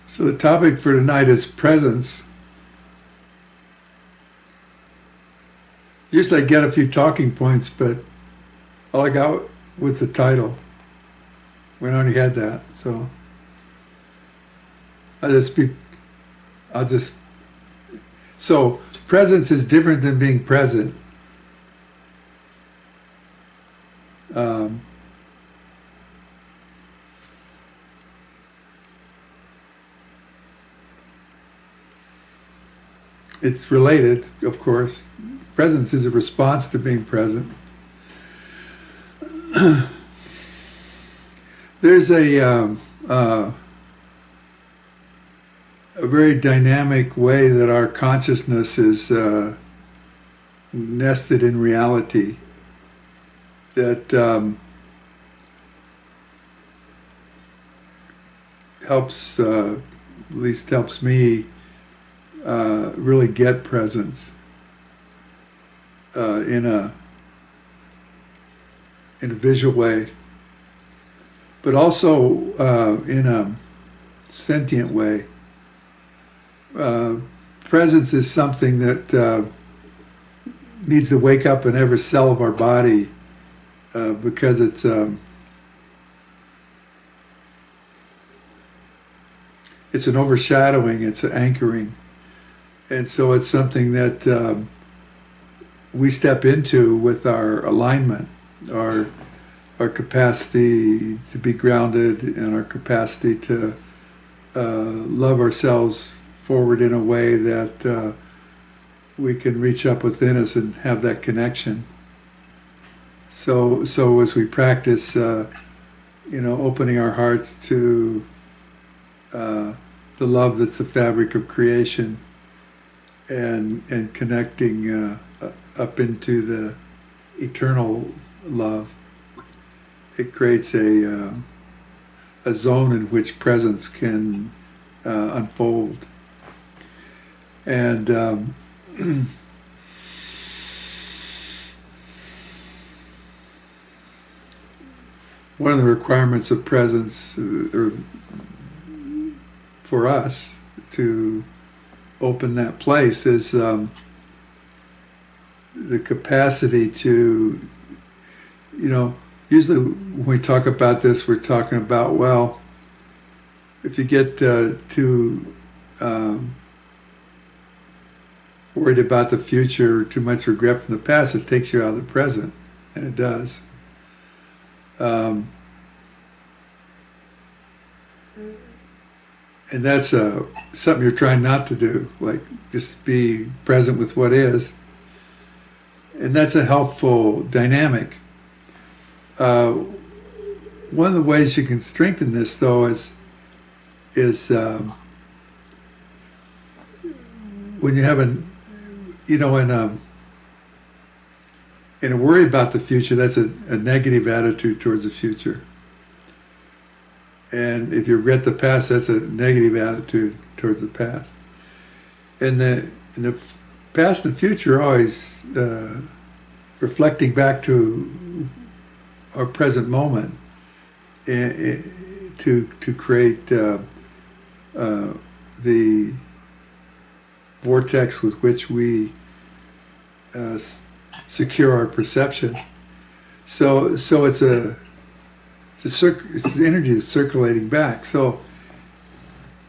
So the topic for tonight is presence. Usually I get a few talking points, but all I got was the title. We already had that, so so presence is different than being present. It's related, of course. Presence is a response to being present. There's a very dynamic way that our consciousness is nested in reality that helps, at least helps me, really get presence in a visual way, but also in a sentient way. Presence is something that needs to wake up in every cell of our body because it's an overshadowing, it's an anchoring. And so it's something that we step into with our alignment, our capacity to be grounded, and our capacity to love ourselves forward in a way that we can reach up within us and have that connection. So as we practice, opening our hearts to the love that's the fabric of creation, and connecting up into the eternal love, it creates a zone in which presence can unfold. And one of the requirements of presence for us to open that place is the capacity to, usually when we talk about this, we're talking about, well, if you get too worried about the future, too much regret from the past, it takes you out of the present, and it does. And that's something you're trying not to do, like just be present with what is. And that's a helpful dynamic. One of the ways you can strengthen this, though, is when you have in a worry about the future, that's a negative attitude towards the future. And if you regret the past, that's a negative attitude towards the past. And the past and future are always reflecting back to our present moment to create the vortex with which we secure our perception. So it's energy that's circulating back. So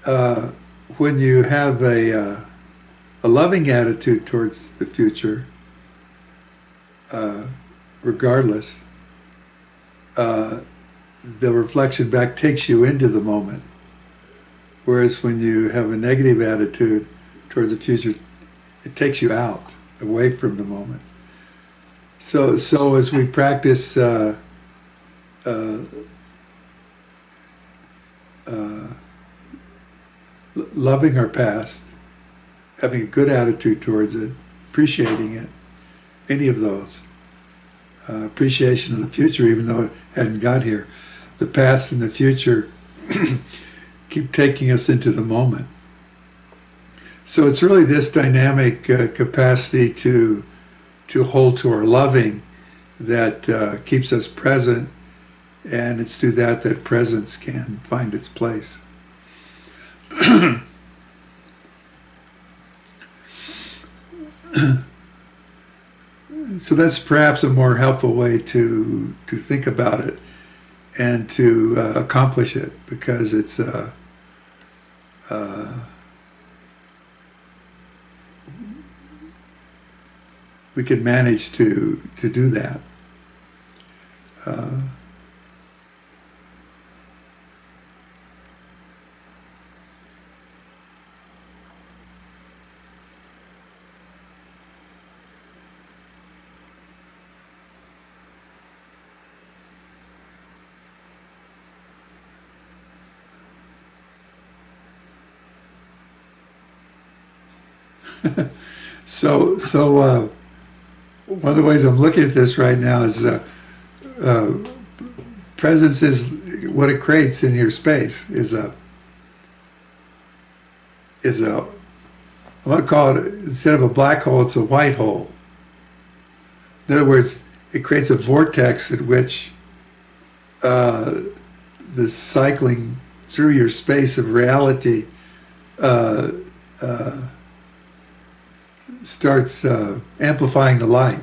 when you have a loving attitude towards the future, regardless, the reflection back takes you into the moment. Whereas when you have a negative attitude towards the future, it takes you out, away from the moment. So as we practice uh, loving our past, having a good attitude towards it, appreciating it, any of those. Appreciation of the future, even though it hadn't got here. The past and the future keep taking us into the moment. So it's really this dynamic capacity to hold to our loving that keeps us present, and it's through that that presence can find its place. So that's perhaps a more helpful way to think about it and to accomplish it, because it's we can manage to do that. So one of the ways I'm looking at this right now is presence is what it creates in your space is a I'm going to call it, instead of a black hole, it's a white hole. In other words, it creates a vortex at which the cycling through your space of reality starts amplifying the light.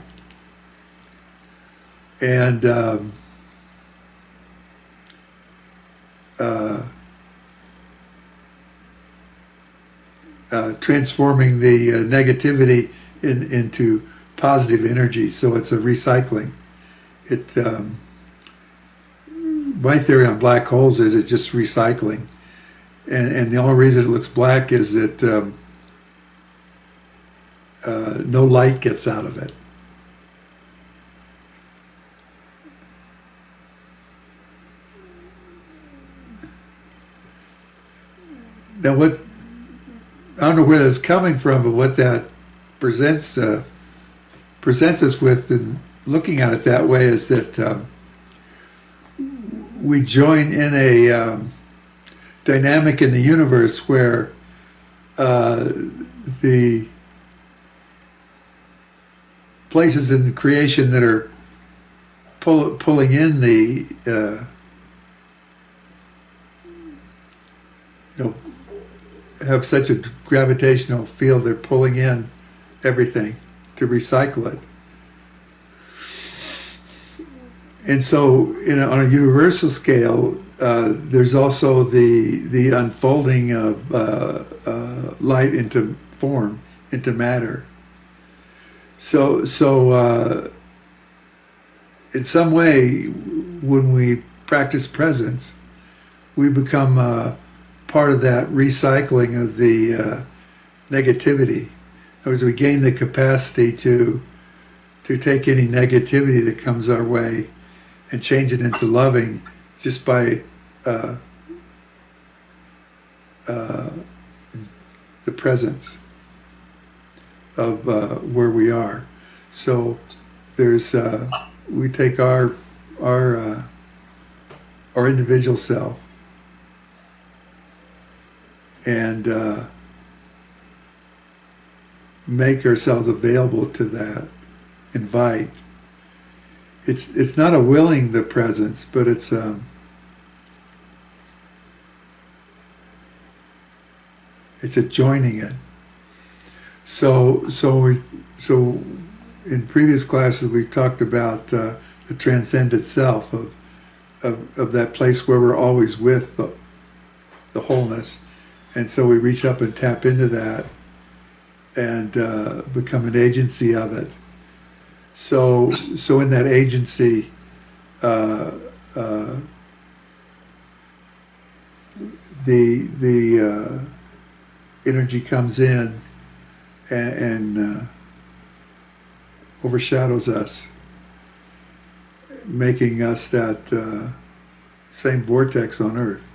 And transforming the negativity into positive energy. So it's a recycling. My theory on black holes is it's just recycling. And the only reason it looks black is that no light gets out of it. Now, I don't know where that's coming from, but what that presents us with in looking at it that way is that we join in a dynamic in the universe where the places in the creation that are pulling in the have such a gravitational field, they're pulling in everything to recycle it. And so on a universal scale, there's also the unfolding of light into form, into matter. So in some way, when we practice presence, we become part of that recycling of the negativity. In other words, we gain the capacity to take any negativity that comes our way and change it into loving just by the presence of where we are. So there's we take our individual self and make ourselves available to that, invite. It's not a willing the presence, but it's a joining it. So in previous classes we've talked about the transcendent self of that place where we're always with the wholeness, and so we reach up and tap into that and become an agency of it. So in that agency, the energy comes in and overshadows us, making us that same vortex on Earth.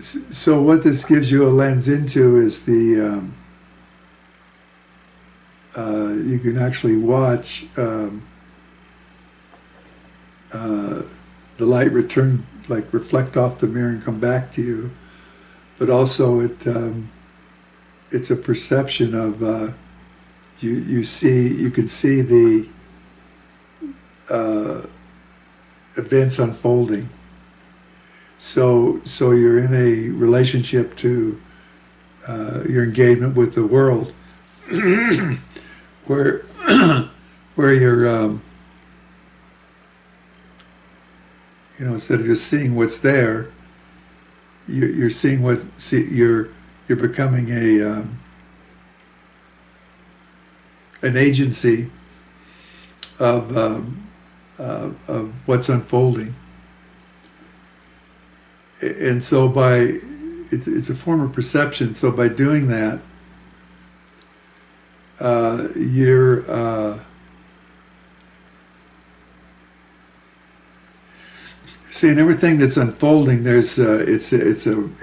So what this gives you a lens into is you can actually watch the light return, like reflect off the mirror and come back to you, but also it's a perception of you can see the events unfolding. So you're in a relationship to your engagement with the world, where where you're instead of just seeing what's there, you're seeing you're becoming an agency of what's unfolding. And so it's a form of perception. So by doing that, you're seeing everything that's unfolding. There's it's an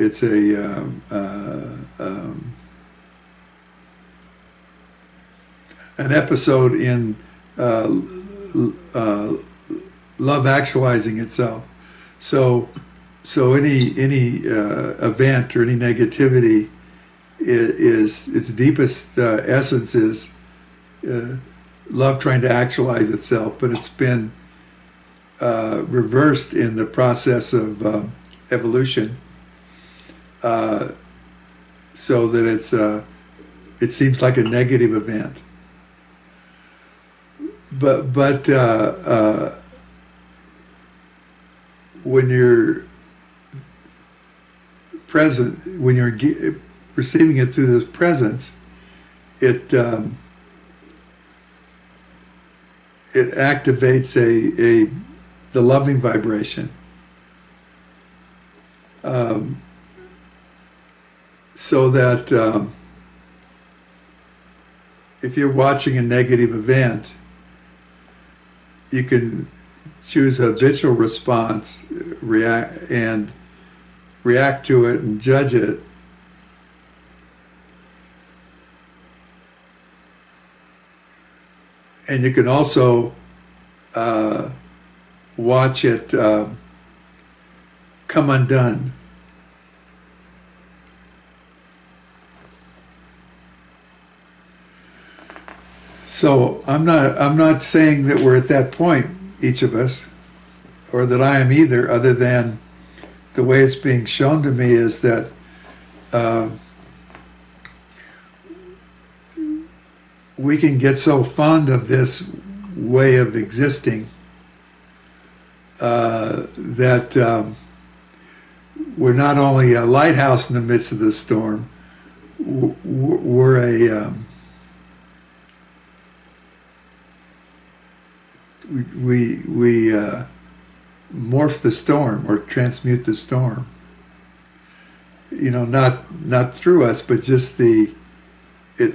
episode in love actualizing itself. So any event or any negativity is its deepest essence is love trying to actualize itself, but it's been reversed in the process of evolution, so that it seems like a negative event. But when you're present, when you're perceiving it through this presence, it activates the loving vibration. So that if you're watching a negative event, you can choose a habitual response, react to it and judge it. And you can also watch it come undone. So I'm not saying that we're at that point, each of us, or that I am either, other than the way it's being shown to me is that we can get so fond of this way of existing that we're not only a lighthouse in the midst of the storm, we're we morph the storm or transmute the storm. Not through us, but just it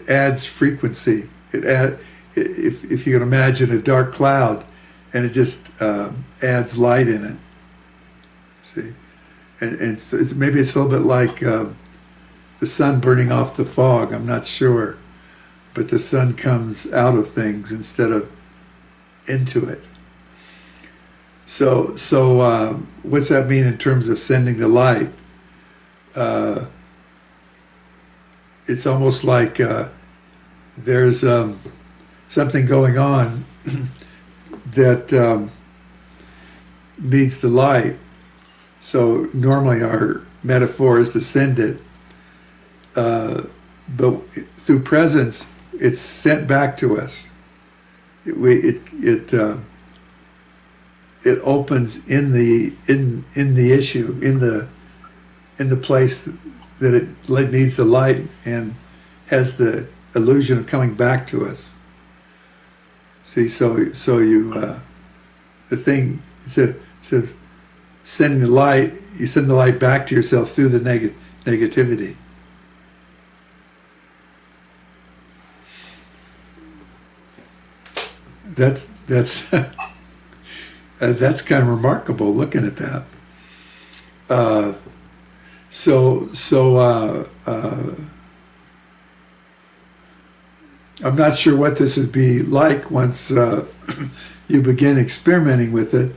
adds frequency. If you can imagine a dark cloud, and it just adds light in it. See, and so maybe it's a little bit like the sun burning off the fog. I'm not sure, but the sun comes out of things instead of into it. So what's that mean in terms of sending the light? It's almost like there's something going on that needs the light. So normally our metaphor is to send it, but through presence, it's sent back to us. It opens in the issue, in the place that it needs the light, and has the illusion of coming back to us. See, so you the thing instead of sending the light, you send the light back to yourself through the negativity. That's that's kind of remarkable looking at that. So I'm not sure what this would be like once you begin experimenting with it.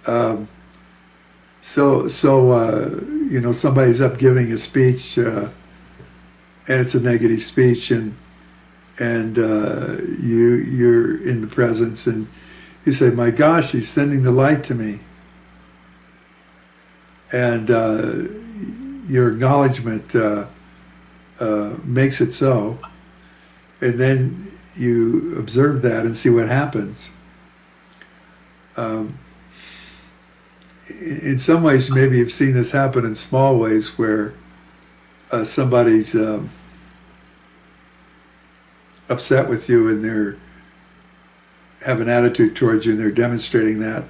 Um, you know, somebody's up giving a speech, and it's a negative speech, and you're in the presence, and you say, "My gosh, he's sending the light to me," and your acknowledgement makes it so, and then you observe that and see what happens. Um, in some ways, maybe you've seen this happen in small ways where somebody's upset with you and they're have an attitude towards you and they're demonstrating that,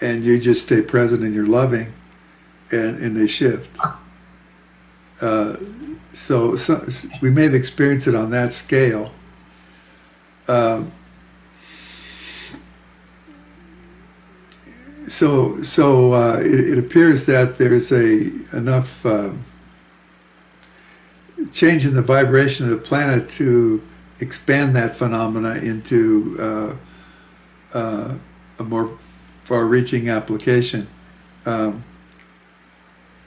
and you just stay present and you're loving, and they shift. So we may have experienced it on that scale. It appears that there's enough change in the vibration of the planet to expand that phenomena into a more far-reaching application.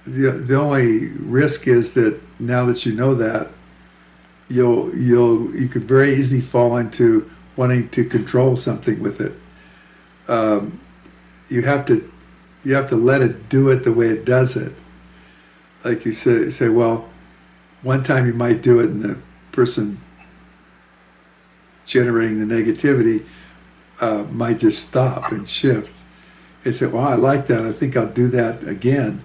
The only risk is that now that you know that, you could very easily fall into wanting to control something with it. You have to let it do it the way it does it. Like you say, well, one time you might do it, and the person generating the negativity might just stop and shift and say, well, I like that, I think I'll do that again.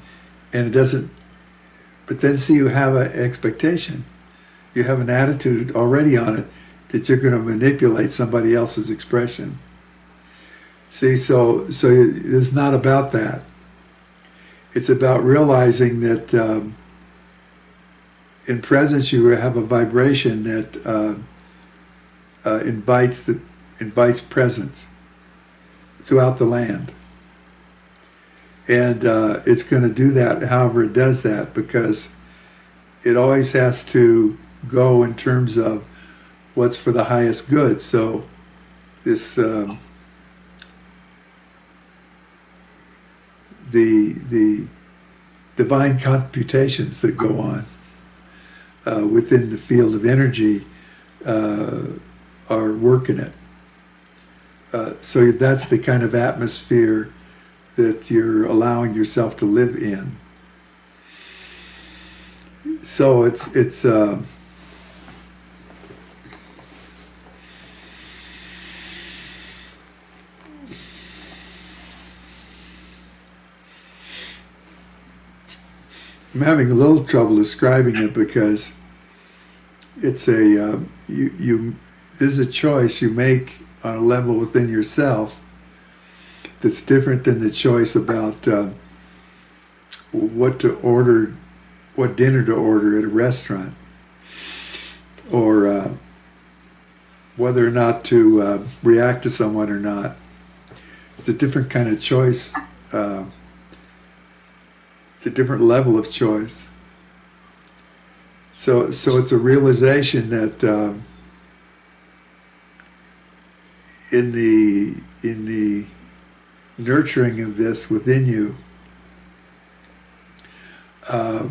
And it doesn't, but then see, you have an expectation. You have an attitude already on it that you're going to manipulate somebody else's expression. See, so it's not about that. It's about realizing that in presence you have a vibration that invites presence throughout the land. And it's going to do that however it does that, because it always has to go in terms of what's for the highest good. So this the divine computations that go on within the field of energy are working it. So that's the kind of atmosphere that you're allowing yourself to live in. So it's I'm having a little trouble describing it, because it's this is a choice you make on a level within yourself that's different than the choice about what to order, what dinner to order at a restaurant, or whether or not to react to someone or not. It's a different kind of choice. It's a different level of choice. So it's a realization that in the nurturing of this within you, I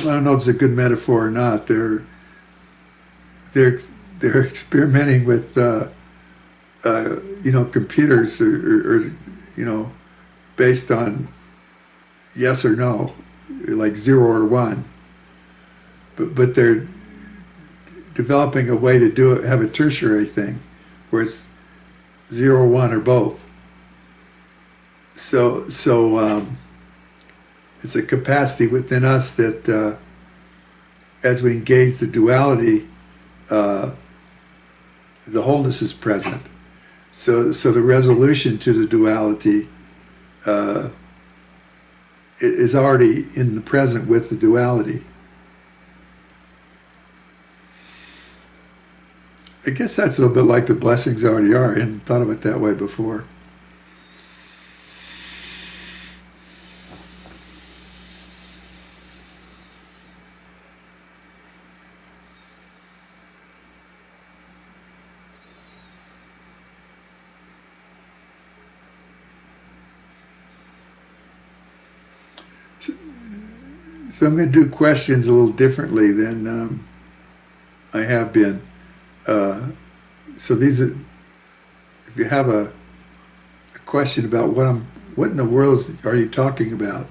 don't know if it's a good metaphor or not. They're experimenting with computers or based on yes or no, like 0 or 1. But they're developing a way to do it, have a tertiary thing, where it's 0 or 1 or both. So it's a capacity within us that as we engage the duality, the wholeness is present. So the resolution to the duality is already in the present with the duality. I guess that's a little bit like the blessings already are. I hadn't thought of it that way before. So I'm going to do questions a little differently than I have been. So these are, if you have a question about what in the world are you talking about?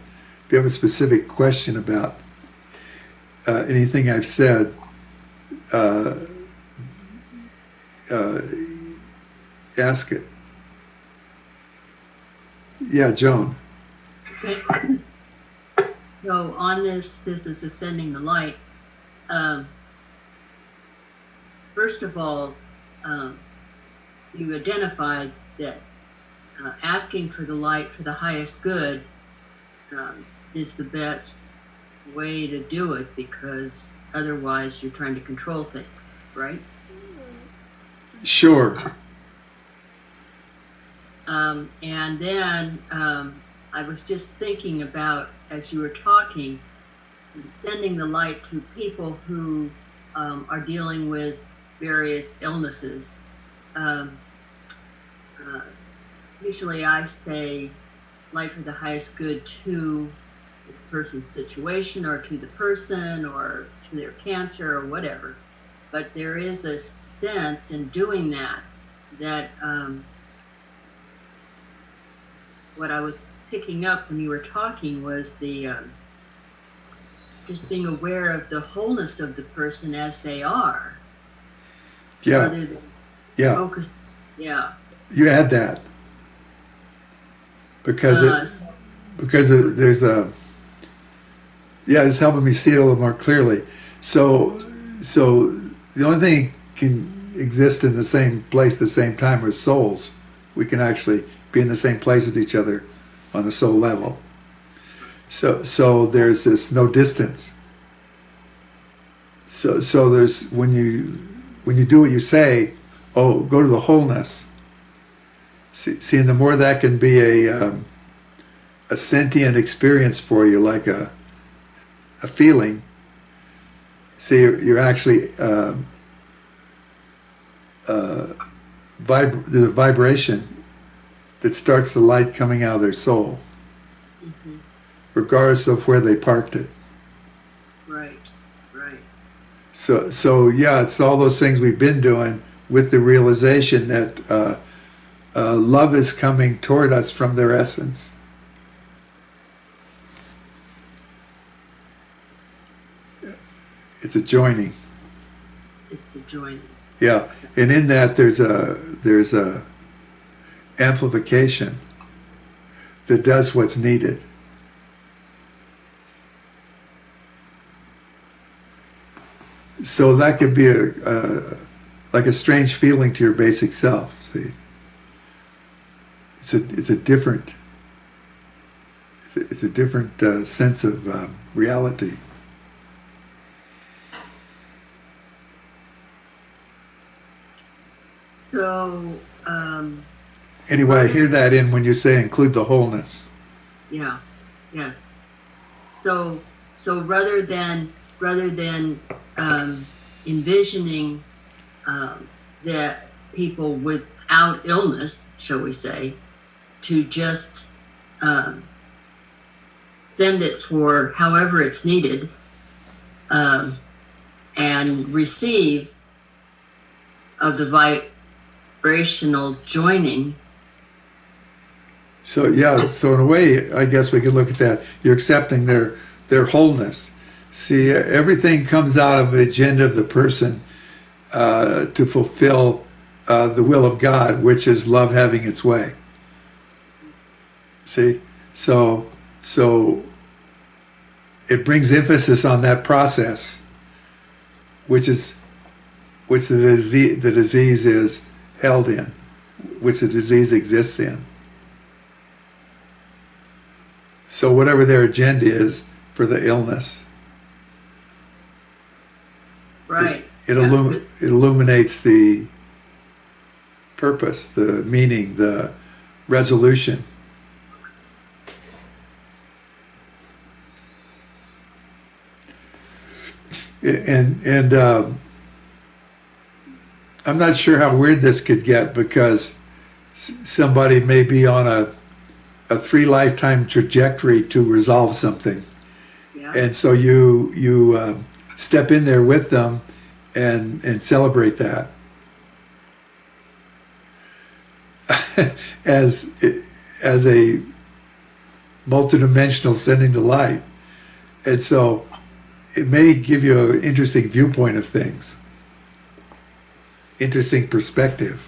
If you have a specific question about anything I've said, ask it. Yeah, Joan. So on this business of sending the light, first of all, you identified that asking for the light for the highest good is the best way to do it, because otherwise you're trying to control things, right? Sure. And then I was just thinking about, as you were talking, sending the light to people who are dealing with various illnesses. Usually I say light for the highest good to this person's situation, or to the person, or to their cancer, or whatever. But there is a sense in doing that what I was picking up when you were talking was the just being aware of the wholeness of the person as they are. Yeah. Rather than Yeah. focus. Yeah. You add that because there's a it's helping me see it a little more clearly. So the only thing can exist in the same place at the same time as souls. We can actually be in the same place as each other on the soul level. So there's this no distance. So there's when you do what you say, oh, go to the wholeness. See, and the more that can be a sentient experience for you, like a feeling. See, you're actually there's a vibration that starts the light coming out of their soul, regardless of where they parked it. Right. So yeah, it's all those things we've been doing with the realization that love is coming toward us from their essence. It's a joining. It's a joining. Yeah, and in that there's a amplification that does what's needed. So that could be like a strange feeling to your basic self. See, it's a different sense of reality. So anyway, I hear that in when you say include the wholeness. Yeah. Yes. So rather than envisioning that people without illness, shall we say, to just send it for however it's needed, and receive of the vibrational joining. So yeah, so in a way, I guess we could look at that. You're accepting their wholeness. See, everything comes out of the agenda of the person to fulfill the will of God, which is love having its way. See, so it brings emphasis on that process, which the disease is held in, which the disease exists in. So whatever their agenda is for the illness, right? It illuminates the purpose, the meaning, the resolution. And I'm not sure how weird this could get, because somebody may be on a a 3 lifetime trajectory to resolve something. Yeah. And so you step in there with them and celebrate that as a multidimensional sending the light. And so it may give you an interesting viewpoint of things, interesting perspective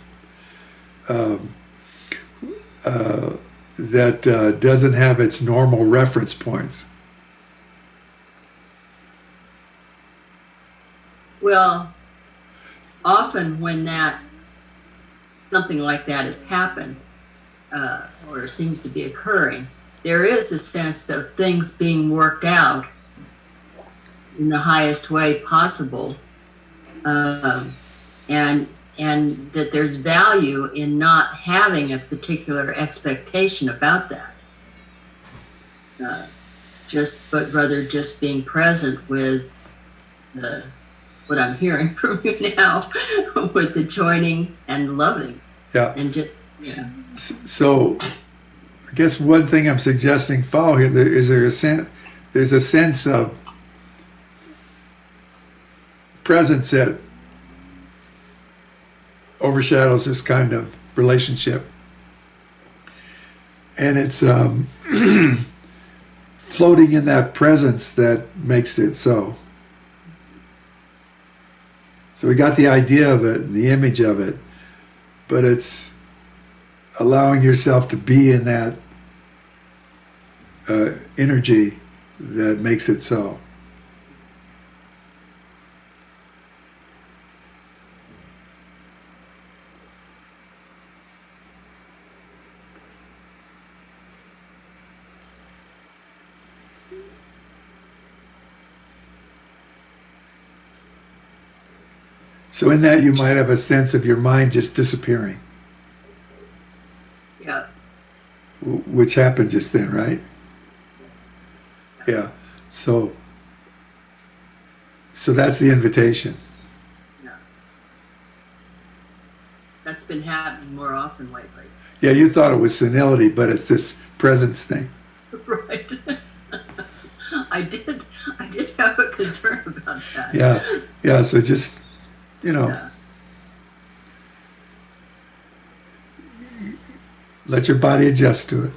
that doesn't have its normal reference points. Well, often when something like that has happened, or seems to be occurring, there is a sense of things being worked out in the highest way possible, and that there's value in not having a particular expectation about that. But rather just being present with what I'm hearing from you now, with the joining and loving. Yeah. And just, yeah. So I guess one thing I'm suggesting follow here, there's a sense of presence that overshadows this kind of relationship. And it's floating in that presence that makes it so. So we got the idea of it, the image of it, but it's allowing yourself to be in that energy that makes it so. So in that you might have a sense of your mind just disappearing. Yeah. Which happened just then, right? Yeah. So that's the invitation. Yeah. That's been happening more often lately. Yeah, you thought it was senility, but it's this presence thing. Right. I did have a concern about that. Yeah, so just, Yeah. let your body adjust to it.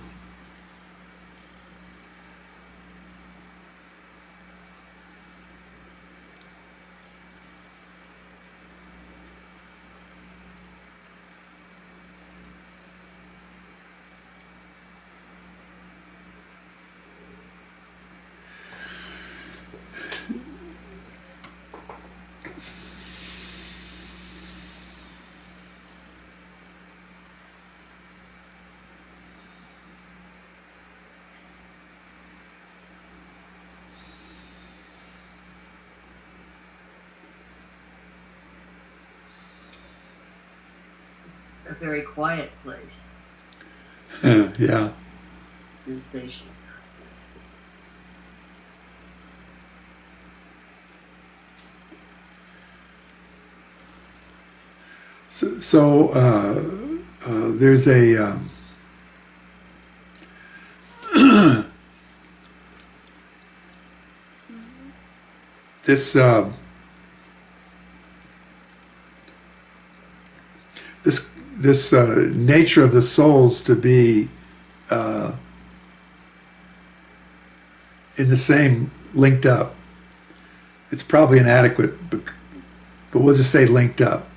It's a very quiet place. Yeah. Sensation. So there's a this nature of the souls to be in the same linked up. It's probably inadequate, but we'll just say linked up.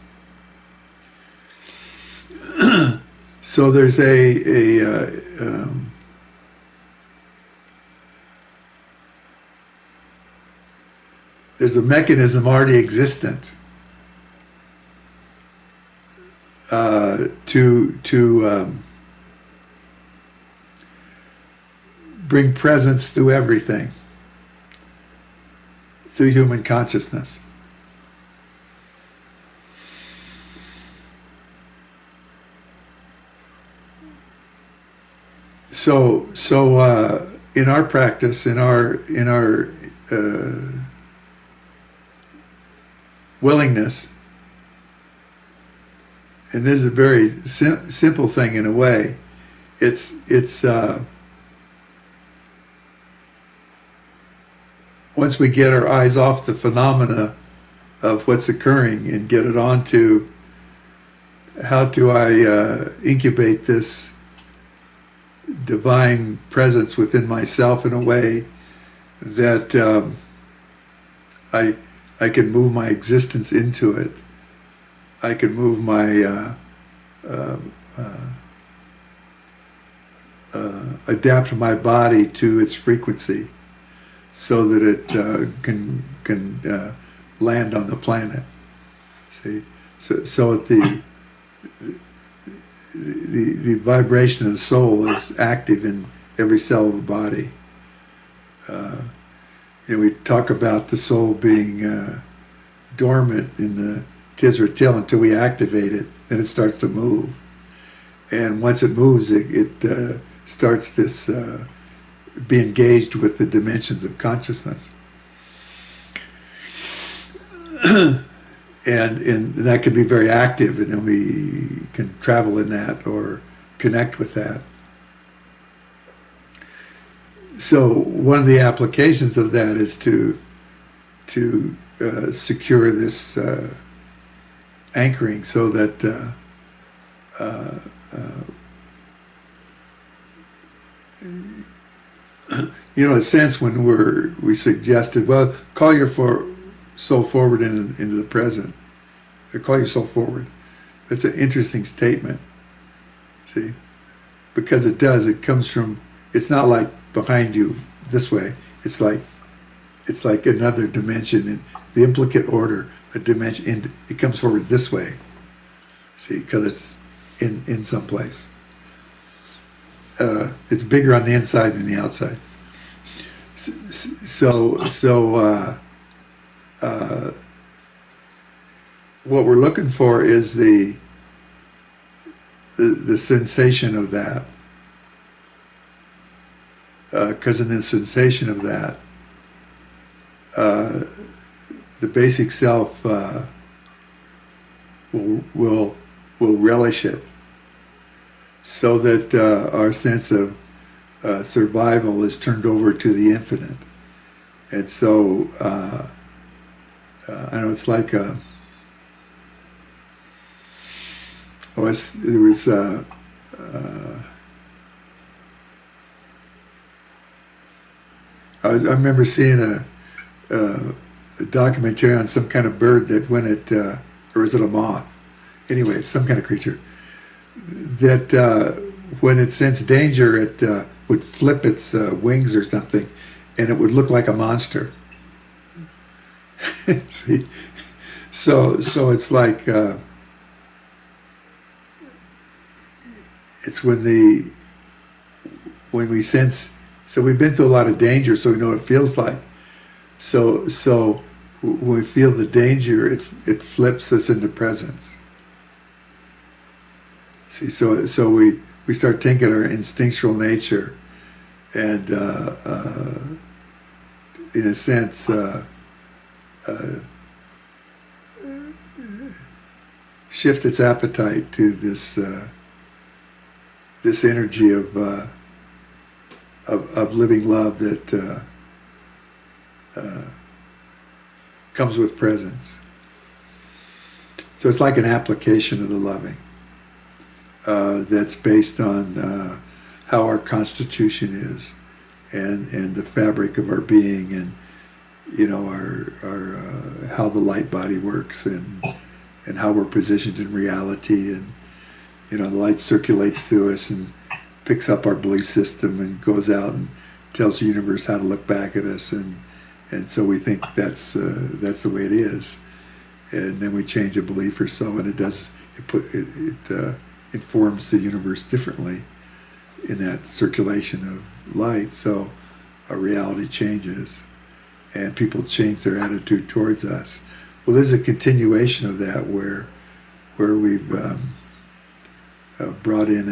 So there's there's a mechanism already existent to bring presence through everything, through human consciousness. So in our practice, in our willingness, and this is a very simple thing in a way, it's once we get our eyes off the phenomena of what's occurring and get it onto how do I incubate this divine presence within myself in a way that I can move my existence into it. I can move my adapt my body to its frequency so that it can land on the planet. See, so at the vibration of the soul is active in every cell of the body. And we talk about the soul being dormant in the Tisra till until we activate it, then it starts to move. And once it moves, it starts this be engaged with the dimensions of consciousness. And that can be very active, and then we can travel in that or connect with that. So one of the applications of that is to secure this anchoring so that in a sense, when we suggested, well, call your soul forward into the present, or call your soul forward. That's an interesting statement. See, because it comes from. It's not like behind you this way. It's like another dimension in the implicate order. A dimension. It comes forward this way. See, because it's in some place. It's bigger on the inside than the outside. What we're looking for is the sensation of that, because in the sensation of that, the basic self will relish it, so that our sense of survival is turned over to the infinite. And so I know it's like I remember seeing a documentary on some kind of bird that when it, or is it a moth? Anyway, it's some kind of creature that when it sensed danger, it would flip its wings or something, and it would look like a monster. See, so it's like it's when we sense. So we've been through a lot of danger, so we know what it feels like. So when we feel the danger, it flips us into presence. See, so we start thinking our instinctual nature, and in a sense, shift its appetite to this energy of living love that comes with presence. So it's like an application of the loving that's based on how our constitution is, and the fabric of our being, and our how the light body works, and how we're positioned in reality, and the light circulates through us and picks up our belief system and goes out and tells the universe how to look back at us, and so we think that's the way it is, and then we change a belief or so, and it informs the universe differently in that circulation of light. So our reality changes, and people change their attitude towards us. Well, there's a continuation of that where we've brought in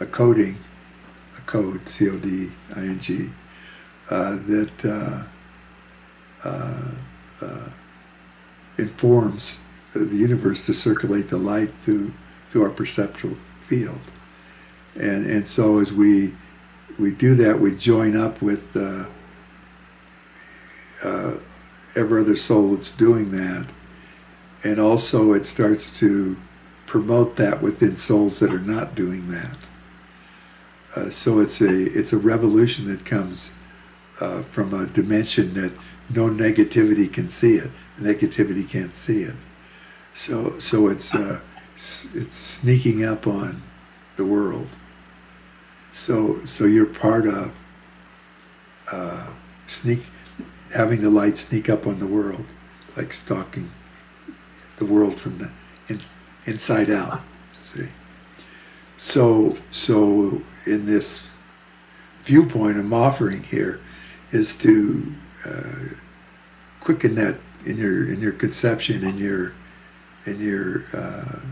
a code, C-O-D-I-N-G, that informs the universe to circulate the light through our perceptual field. And so as we do that, we join up with every other soul that's doing that, and also it starts to promote that within souls that are not doing that. So it's a revolution that comes from a dimension that no negativity can see it. Negativity can't see it. So it's sneaking up on the world. So you're part of having the light sneak up on the world, like stalking the world from the inside out. See. So in this viewpoint I'm offering here is to quicken that in your conception, in your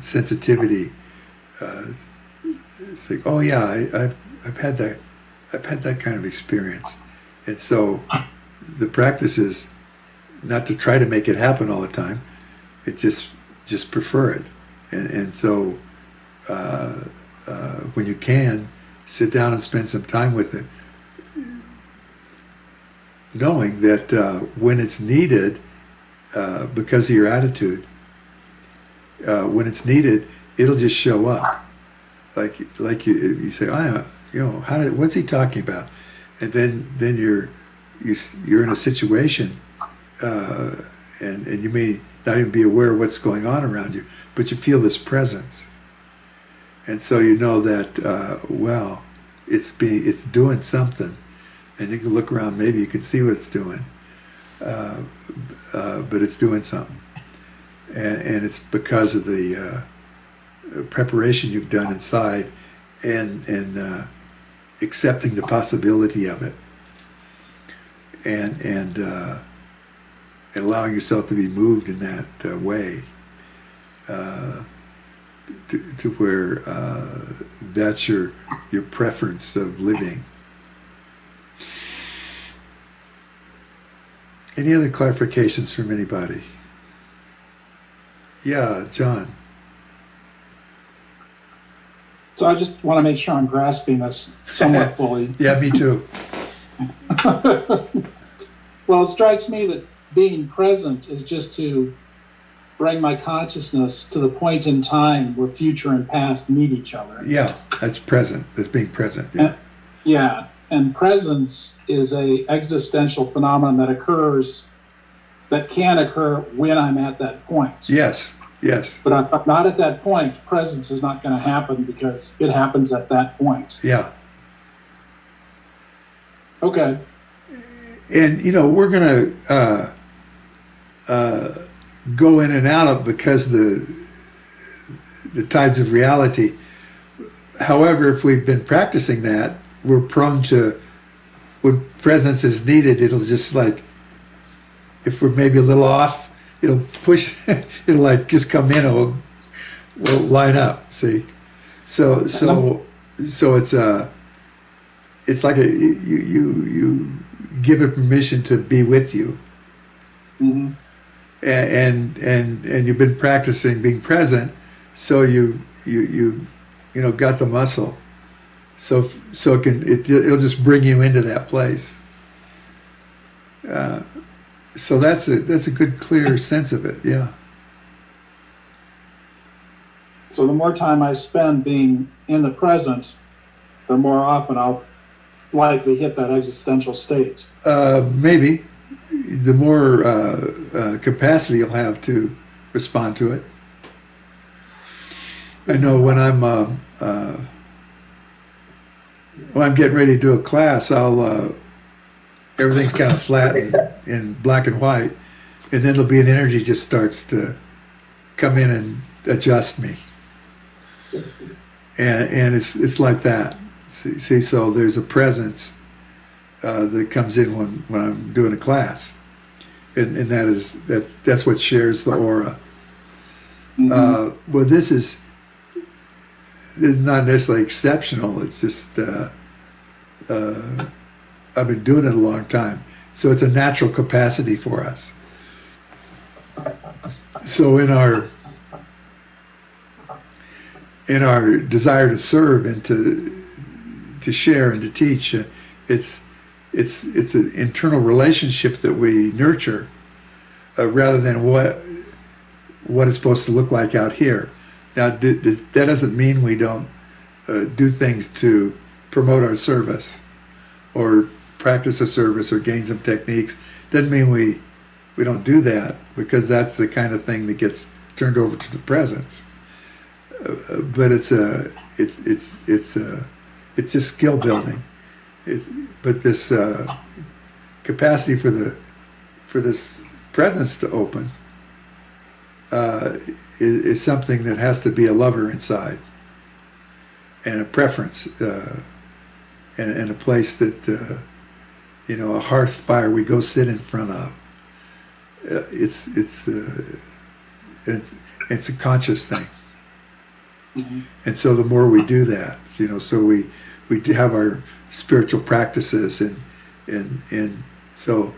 sensitivity. It's like, oh yeah, I've had that kind of experience, and so the practice is not to try to make it happen all the time. It just prefer it, and so when you can, sit down and spend some time with it, knowing that when it's needed, because of your attitude, when it's needed, it'll just show up. Like you say, what's he talking about? And then you're in a situation, and you may not even be aware of what's going on around you, but you feel this presence, and so you know that it's doing something, and you can look around, maybe you can see what it's doing, but it's doing something, and it's because of the preparation you've done inside, and accepting the possibility of it, and allowing yourself to be moved in that way, to where that's your preference of living. Any other clarifications from anybody? Yeah, John. So I just want to make sure I'm grasping this somewhat fully. Yeah, me too. Well, it strikes me that being present is just to bring my consciousness to the point in time where future and past meet each other. Yeah, that's present. That's being present. Yeah. Yeah, and presence is a existential phenomenon that can occur when I'm at that point. Yes. But if I'm not at that point, presence is not going to happen because it happens at that point. Yeah. Okay. And we're going to go in and out of because the tides of reality. However, if we've been practicing that, we're prone to, when presence is needed, it'll just like, if we're maybe a little off, it'll push, it'll like just come in, and we'll line up. See, so it's like you give it permission to be with you, mm-hmm. and you've been practicing being present, so you got the muscle, so it'll just bring you into that place. So that's a good, clear sense of it, yeah. So the more time I spend being in the present, the more often I'll likely hit that existential state. Maybe. The more capacity you'll have to respond to it. I know when I'm getting ready to do a class, everything's kind of flat in black and white, and then there'll be an energy just starts to come in and adjust me, and it's like that. See, so there's a presence that comes in when I'm doing a class, and that's what shares the aura. Mm-hmm. Well, this is not necessarily exceptional. It's just I've been doing it a long time, so it's a natural capacity for us. So in in our desire to serve and to share and to teach. It's an internal relationship that we nurture rather than what it's supposed to look like out here. Now, that doesn't mean we don't do things to promote our service or practice a service or gain some techniques. Doesn't mean we don't do that, because that's the kind of thing that gets turned over to the presence. But it's just skill building. But this capacity for this presence to open is something that has to be a lover inside, and a preference, and a place that a hearth fire we go sit in front of. It's a conscious thing. Mm-hmm. And so the more we do that, so we have our spiritual practices, and so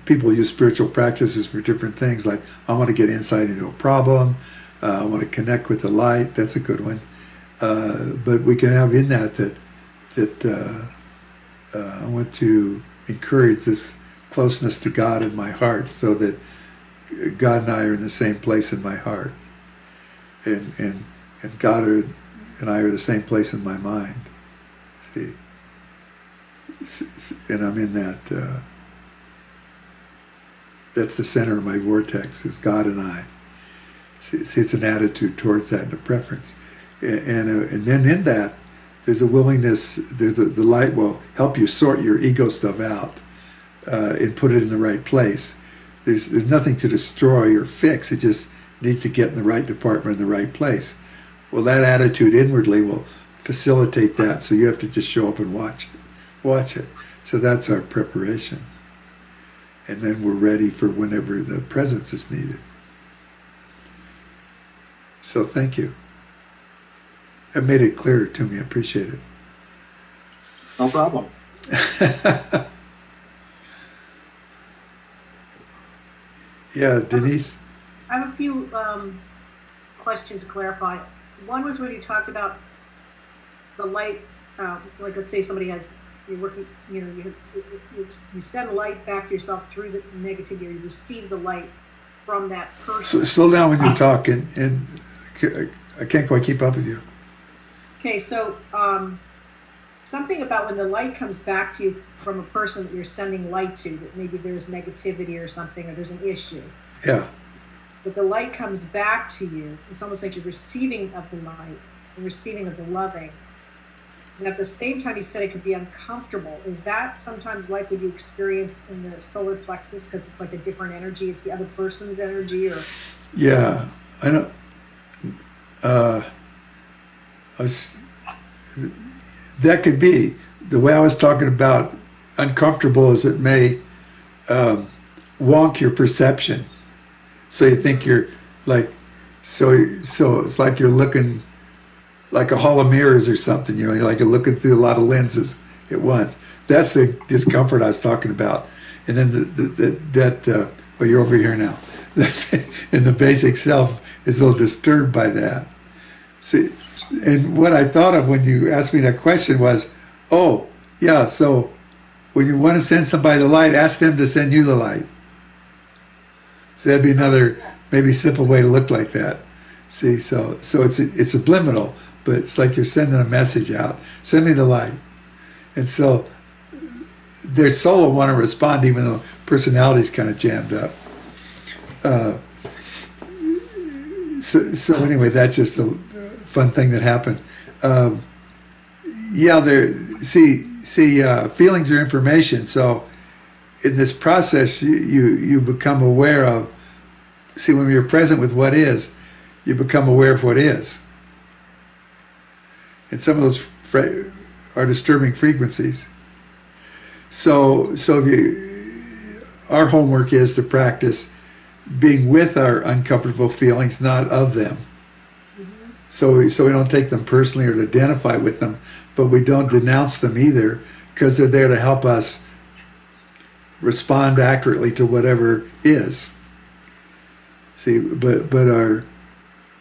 people use spiritual practices for different things. Like, I want to get insight into a problem. I want to connect with the light. That's a good one. But we can have in that I want to encourage this closeness to God in my heart, so that God and I are in the same place in my heart, and God and I are the same place in my mind. See, and I'm in that. That's the center of my vortex, is God and I. See, it's an attitude towards that and a preference, and then in that, there's a willingness. There's the light will help you sort your ego stuff out and put it in the right place. There's nothing to destroy or fix. It just needs to get in the right department in the right place. Well, that attitude inwardly will facilitate that. So you have to just show up and watch it. So that's our preparation. And then we're ready for whenever the presence is needed. So thank you. That made it clearer to me. I appreciate it. No problem. Yeah, Denise? I have a few questions to clarify. One was when you talked about the light, like let's say somebody you're working, you send light back to yourself through the negativity, or you receive the light from that person. Slow down when you talk, and I can't quite keep up with you. Okay, so something about when the light comes back to you from a person that you're sending light to, that maybe there's negativity or something, or there's an issue. Yeah. But the light comes back to you. It's almost like you're receiving of the light, and receiving of the loving. And at the same time, you said it could be uncomfortable. Is that sometimes like what you experience in the solar plexus, because it's like a different energy? It's the other person's energy, or? Yeah, I know. That could be. The way I was talking about uncomfortable is it may wonk your perception. So you think you're like, so it's like you're looking like a hall of mirrors or something, you're looking through a lot of lenses at once. That's the discomfort I was talking about. And then well, you're over here now. And the basic self is a little disturbed by that. See, and what I thought of when you asked me that question was, oh, yeah, so when you want to send somebody the light, ask them to send you the light. So that'd be another maybe simple way to look like that. See, so it's subliminal, but it's like you're sending a message out. Send me the light. And so their soul will want to respond even though personality's kind of jammed up. So anyway, that's just a fun thing that happened. Yeah, feelings are information. So in this process, you become aware of. See, when you're present with what is, you become aware of what is. And some of those are disturbing frequencies. So our homework is to practice being with our uncomfortable feelings, not of them. Mm-hmm. So we don't take them personally or to identify with them, but we don't denounce them either, because they're there to help us respond accurately to whatever is. See, but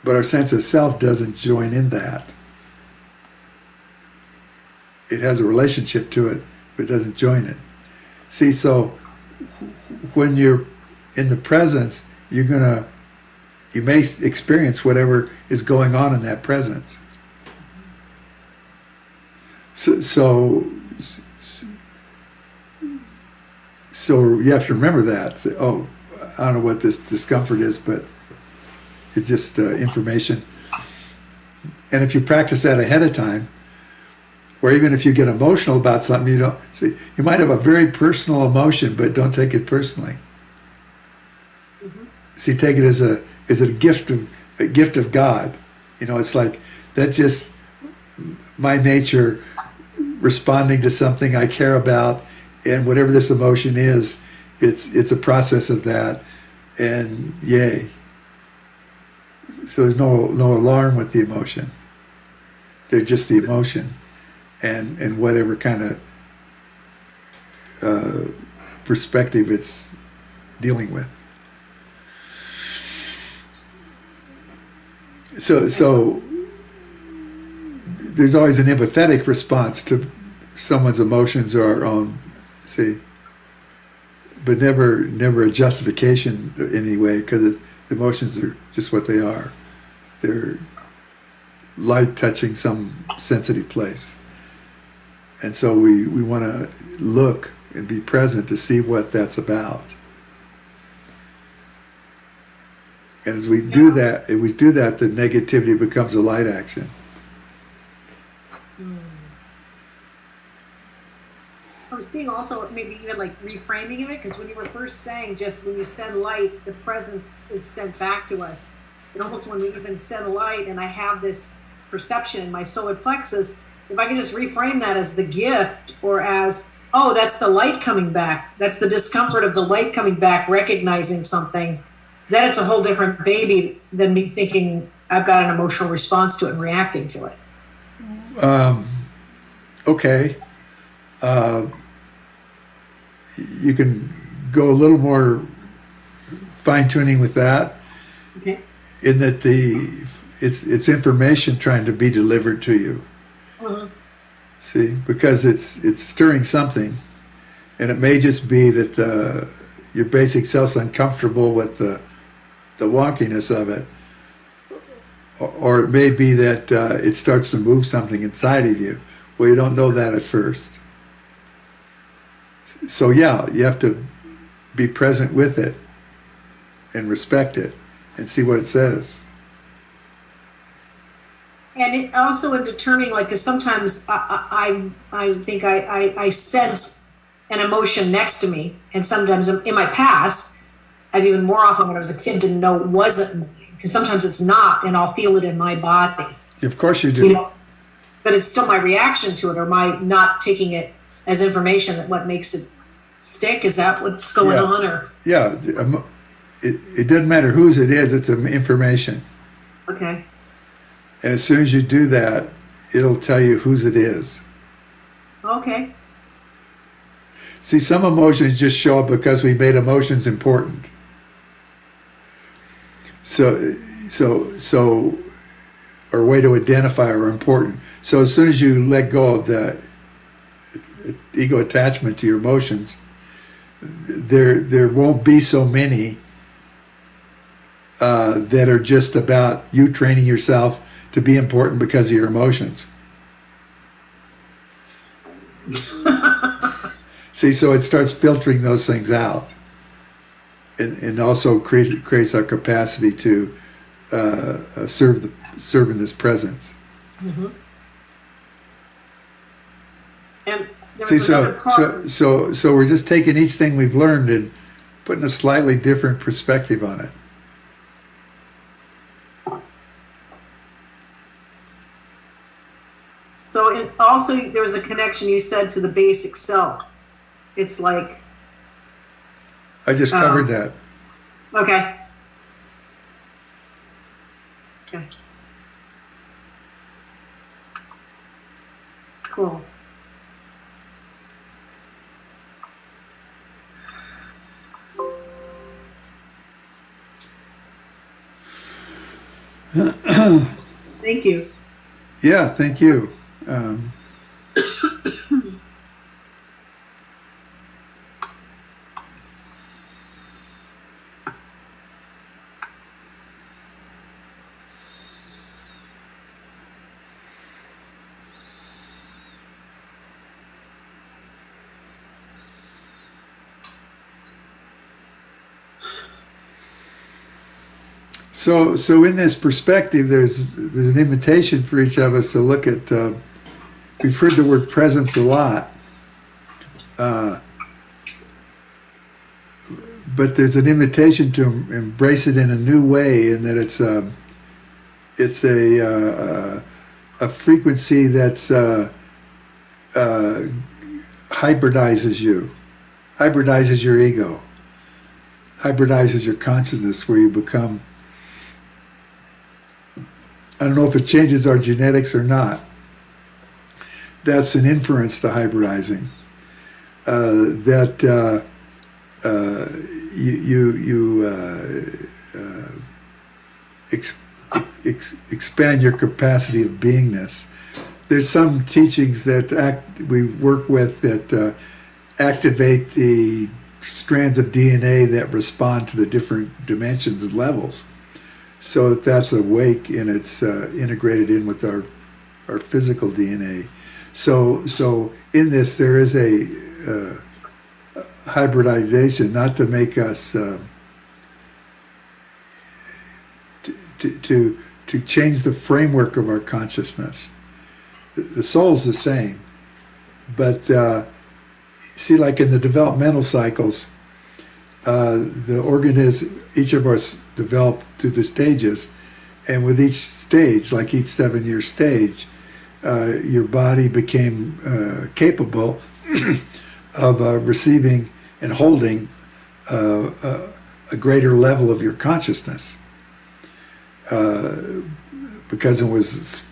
But our sense of self doesn't join in that. It has a relationship to it, but it doesn't join it. See, so when you're in the presence, you may experience whatever is going on in that presence. So you have to remember that. Say, oh, I don't know what this discomfort is, but it's just information. And if you practice that ahead of time, or even if you get emotional about something, you don't see. You might have a very personal emotion, but don't take it personally. Mm-hmm. See, take it as a gift of God. You know, it's like that's just my nature responding to something I care about, and whatever this emotion is, it's a process of that, and yay. So there's no alarm with the emotion. They're just the emotion, and whatever kind of perspective it's dealing with. So there's always an empathetic response to someone's emotions or our own, see, but never a justification in any way, because the emotions are just what they are. They're light touching some sensitive place. And so we want to look and be present to see what that's about. And as we do that, the negativity becomes a light action. I was seeing also maybe even like reframing of it, because when you were first saying just when you send light, the presence is sent back to us. And almost when we even send light and I have this perception in my solar plexus, if I can just reframe that as the gift or as, oh, that's the light coming back. That's the discomfort of the light coming back, recognizing something. Then it's a whole different baby than me thinking I've got an emotional response to it and reacting to it. Okay. You can go a little more fine-tuning with that. Okay. In that it's information trying to be delivered to you. Mm-hmm. See, because it's stirring something, and it may just be that your basic self's uncomfortable with the wonkiness of it, or it may be that it starts to move something inside of you. Well, you don't know that at first. So yeah, you have to be present with it and respect it and see what it says. And it also in determining, like, because sometimes I think I sense an emotion next to me, and sometimes in my past, I've even more often when I was a kid didn't know it wasn't, because sometimes it's not, and I'll feel it in my body. Of course you do. You know, but it's still my reaction to it, or my not taking it as information that what makes it stick. Is that what's going on? Or yeah, it doesn't matter whose it is, it's information. okay. And as soon as you do that, it'll tell you whose it is. Okay. See, some emotions just show up because we made emotions important. So, or a way to identify or important. So as soon as you let go of the ego attachment to your emotions, there won't be so many that are just about you training yourself to be important because of your emotions. See, so it starts filtering those things out, and also creates our capacity to serve in this presence. Mm-hmm. And there See, was another part. so we're just taking each thing we've learned and putting a slightly different perspective on it. So also there was a connection you said to the basic self. It's like, I just covered that. okay. Okay. Cool. Thank you. Yeah, thank you. So in this perspective, there's an invitation for each of us to look at. We've heard the word presence a lot, but there's an invitation to embrace it in a new way, in that it's a frequency that's hybridizes you, hybridizes your ego, hybridizes your consciousness, where you become. I don't know if it changes our genetics or not. That's an inference to hybridizing. Expand your capacity of beingness. There's some teachings that we work with that activate the strands of DNA that respond to the different dimensions and levels. So that's awake, and it's integrated in with our physical DNA. So in this, there is a hybridization, not to make us to change the framework of our consciousness. The soul's the same, but see, like in the developmental cycles, the organism, each of us developed to the stages, and with each stage, like each 7-year stage, your body became capable of receiving and holding a greater level of your consciousness, because it was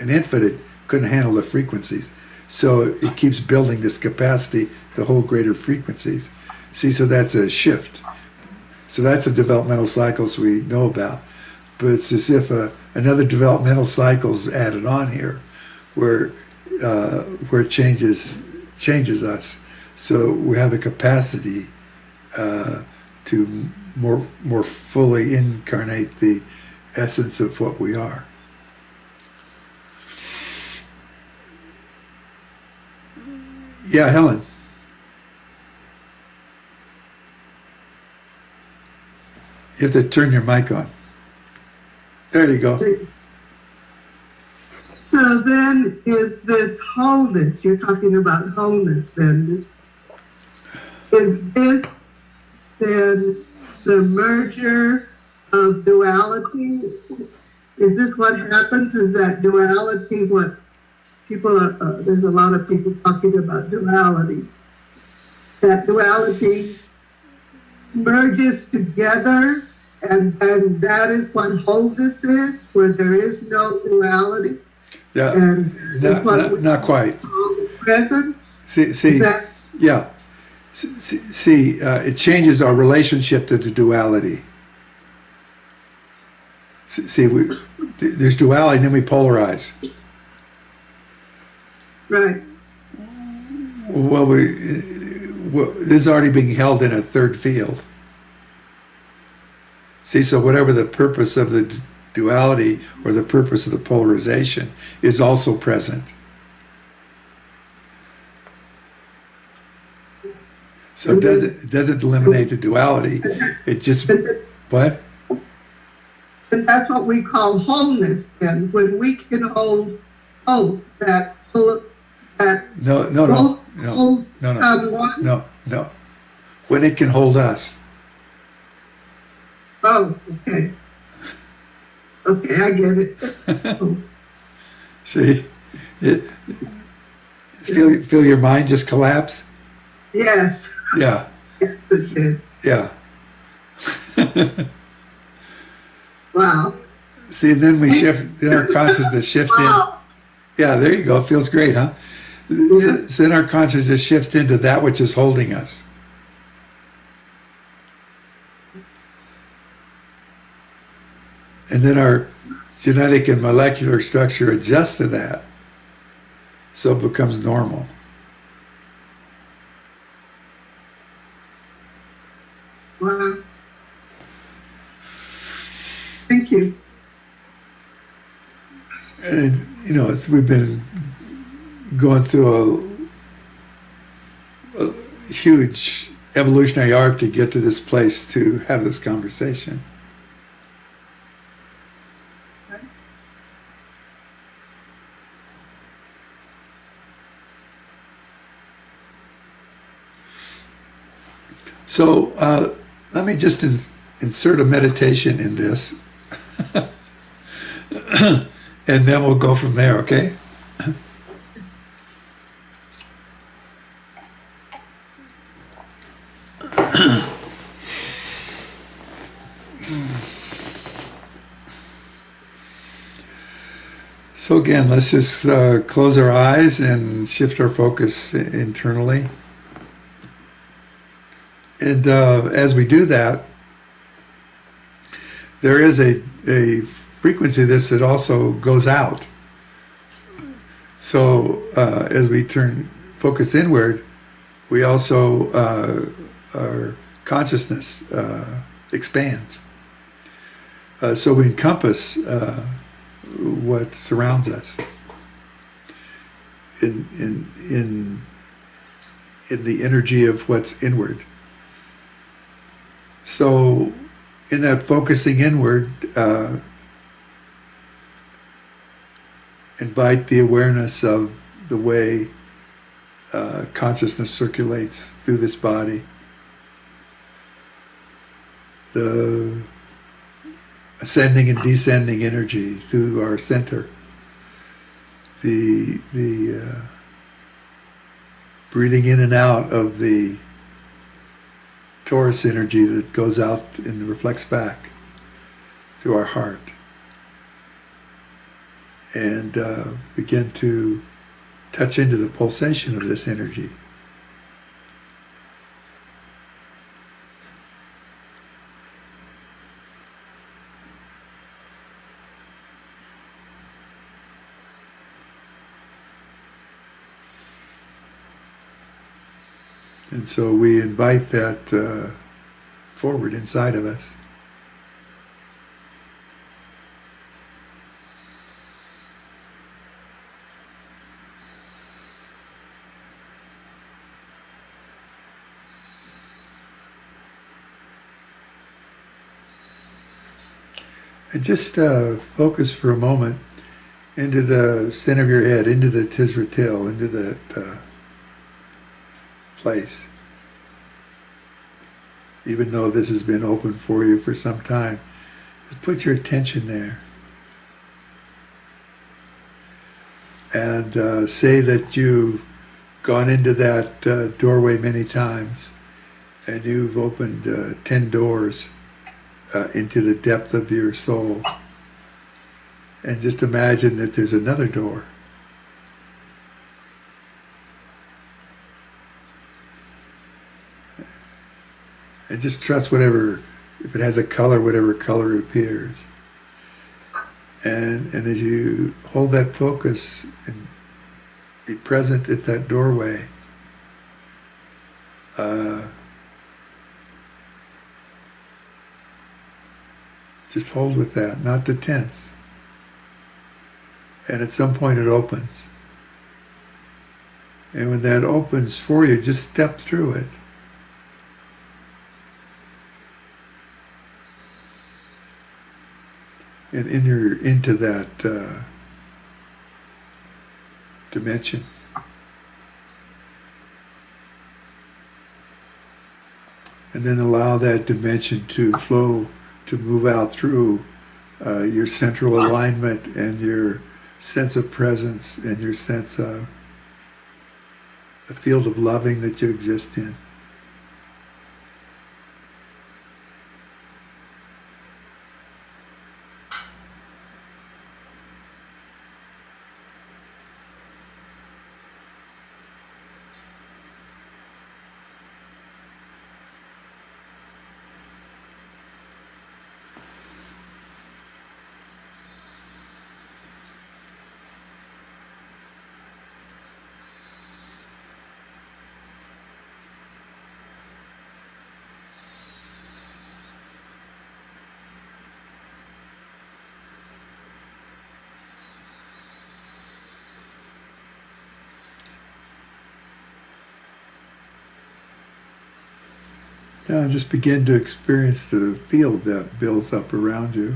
an infant, it couldn't handle the frequencies. So it keeps building this capacity to hold greater frequencies. See, so that's a shift. So that's the developmental cycles we know about. But it's as if another developmental cycle's added on here, where it changes us. So we have a capacity to more fully incarnate the essence of what we are. Yeah, Helen. You have to turn your mic on. There you go. So then, is this wholeness, you're talking about wholeness then, is this then the merger of duality? Is this what happens? Is that duality what people are, there's a lot of people talking about duality. That duality merges together, and then that is what wholeness is, where there is no duality. Yeah, And not quite. Presence. See, yeah. See, it changes our relationship to the duality. See, there's duality, and then we polarize. Right. Well, this is already being held in a third field. See, so whatever the purpose of the duality or the purpose of the polarization is also present. So it doesn't eliminate the duality. It just, what? And that's what we call wholeness then, when we can hold that No. When it can hold us. Oh, okay. Okay, I get it. See, feel your mind just collapse? Yes. Yeah. Yes, it did. Yeah. Wow. See, then we shift, then our consciousness shifts Wow. in. Yeah, there you go. It feels great, huh? Yeah. So then our consciousness shifts into that which is holding us. And then our genetic and molecular structure adjusts to that, so it becomes normal. Wow. Thank you. And, you know, we've been going through a huge evolutionary arc to get to this place to have this conversation. So let me just insert a meditation in this, and then we'll go from there, okay? So again, let's just close our eyes and shift our focus internally. And as we do that, there is a frequency of this that also goes out. So as we turn focus inward, we also, our consciousness expands. So we encompass what surrounds us in the energy of what's inward. So in that focusing inward, invite the awareness of the way consciousness circulates through this body. The ascending and descending energy through our center. The breathing in and out of the Taurus energy that goes out and reflects back through our heart. And begin to touch into the pulsation of this energy. And so we invite that forward inside of us. And just focus for a moment into the center of your head, into the Tisratil, into that place. Even though this has been open for you for some time, just put your attention there. And say that you've gone into that doorway many times, and you've opened 10 doors into the depth of your soul. And just imagine that there's another door. And just trust whatever, if it has a color, whatever color it appears. And as you hold that focus and be present at that doorway, just hold with that, not to tense. And at some point it opens. And when that opens for you, just step through it. And into that dimension. And then allow that dimension to flow, to move out through your central alignment and your sense of presence and your sense of the field of loving that you exist in. Now just begin to experience the field that builds up around you.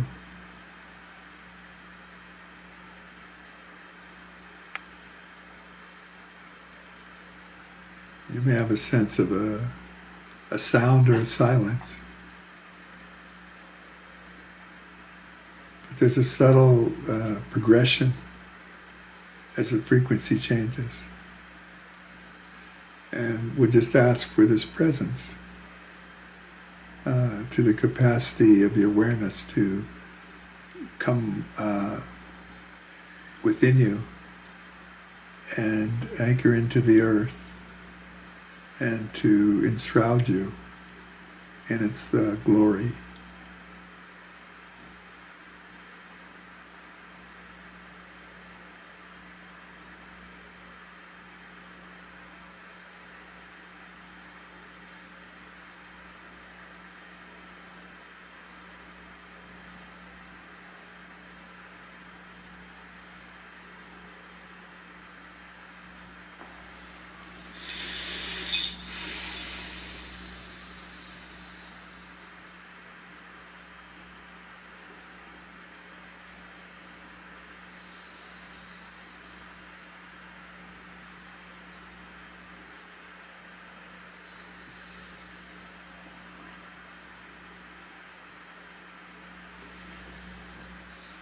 You may have a sense of a sound or a silence. But there's a subtle progression as the frequency changes. And we'll just ask for this presence to the capacity of the awareness to come within you and anchor into the earth and to enshroud you in its glory.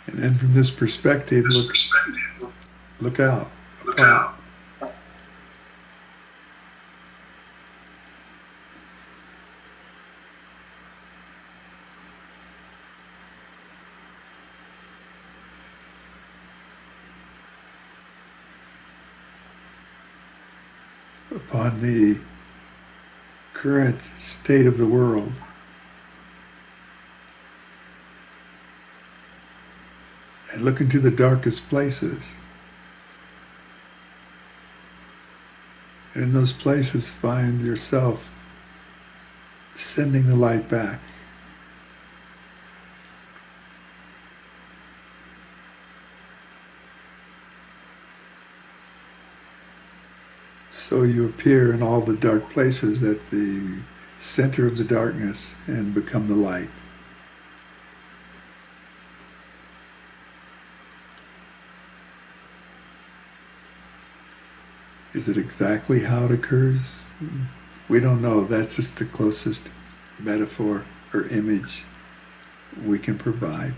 And then from this perspective, look out. Upon the current state of the world. And look into the darkest places. And in those places, find yourself sending the light back. So you appear in all the dark places at the center of the darkness and become the light. Is it exactly how it occurs? We don't know. That's just the closest metaphor or image we can provide.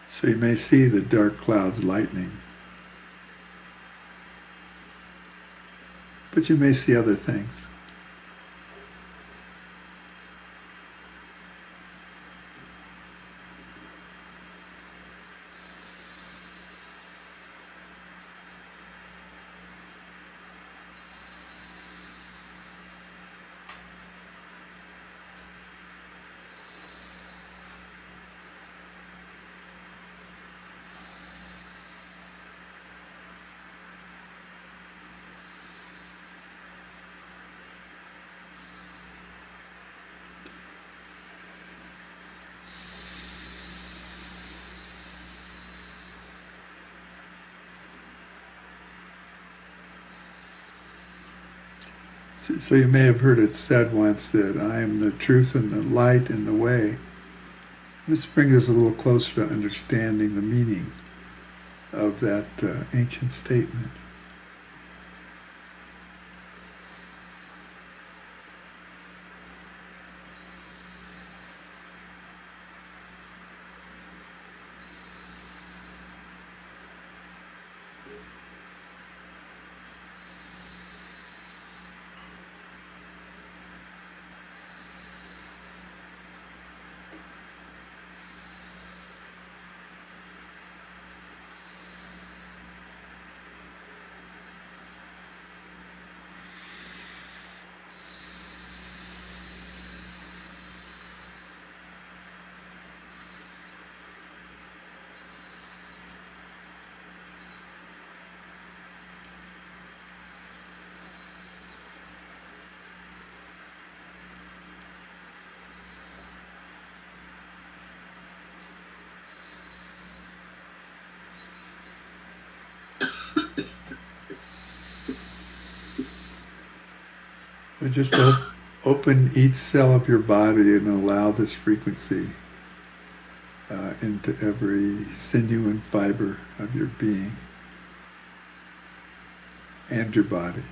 So you may see the dark clouds lightning. But you may see other things. So you may have heard it said once that I am the truth and the light and the way. This brings us a little closer to understanding the meaning of that ancient statement. And just open each cell of your body and allow this frequency into every sinew and fiber of your being and your body.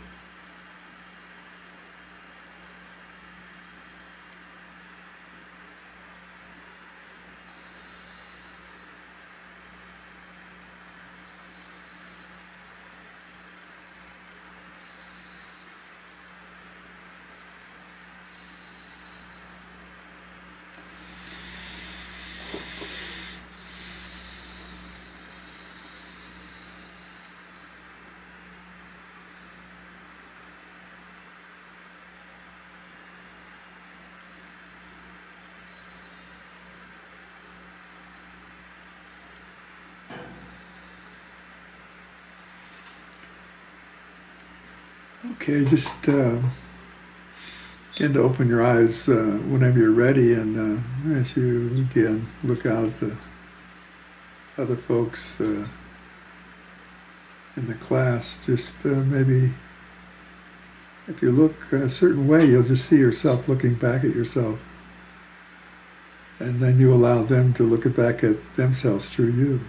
Okay, just begin to open your eyes whenever you're ready, and as you again look out at the other folks in the class, just maybe if you look a certain way, you'll just see yourself looking back at yourself, and then you allow them to look back at themselves through you.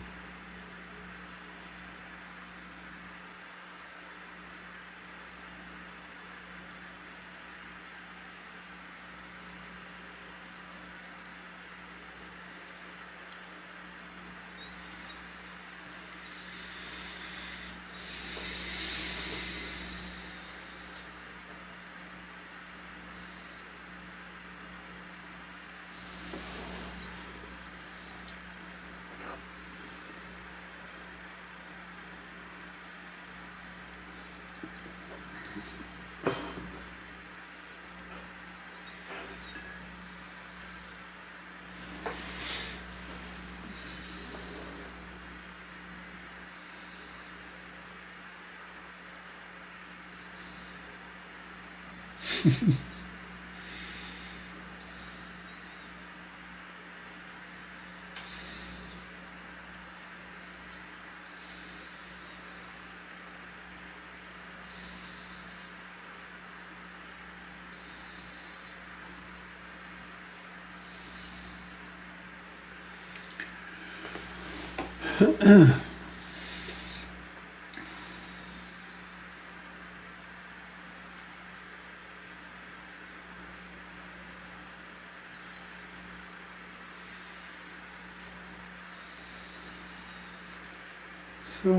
So,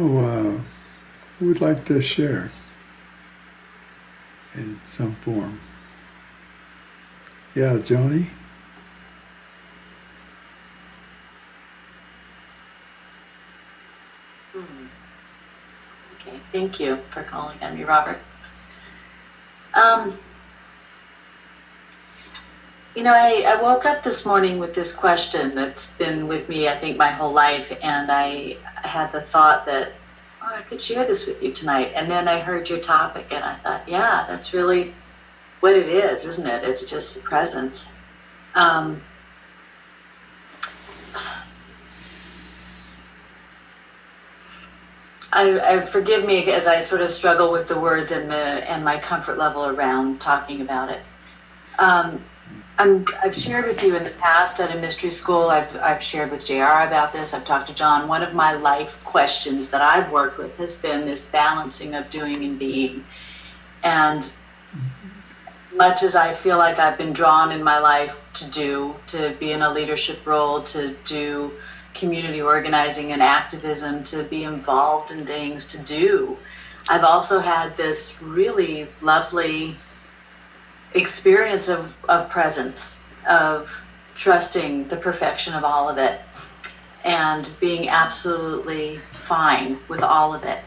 who would like to share in some form? Yeah, Joni? Okay, thank you for calling on me, Robert. You know, I woke up this morning with this question that's been with me, I think, my whole life, and I had the thought that, oh, I could share this with you tonight. And then I heard your topic, and I thought, yeah, that's really what it is, isn't it? It's just presence. I forgive me as I sort of struggle with the words and my comfort level around talking about it. I've shared with you in the past at a mystery school. I've shared with JR about this. I've talked to John. One of my life questions that I've worked with has been this balancing of doing and being. And much as I feel like I've been drawn in my life to be in a leadership role, to do community organizing and activism, to be involved in things, to do, I've also had this really lovely experience of presence, of trusting the perfection of all of it, and being absolutely fine with all of it.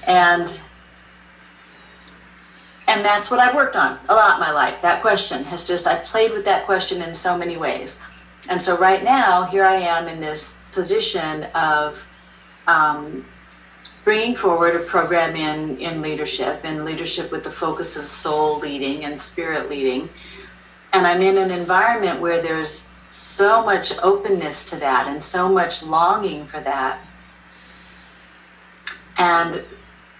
And that's what I've worked on a lot in my life. That question has just, I've played with that question in so many ways. And so right now, here I am in this position of bringing forward a program in leadership with the focus of soul leading and spirit leading. And I'm in an environment where there's so much openness to that and so much longing for that. And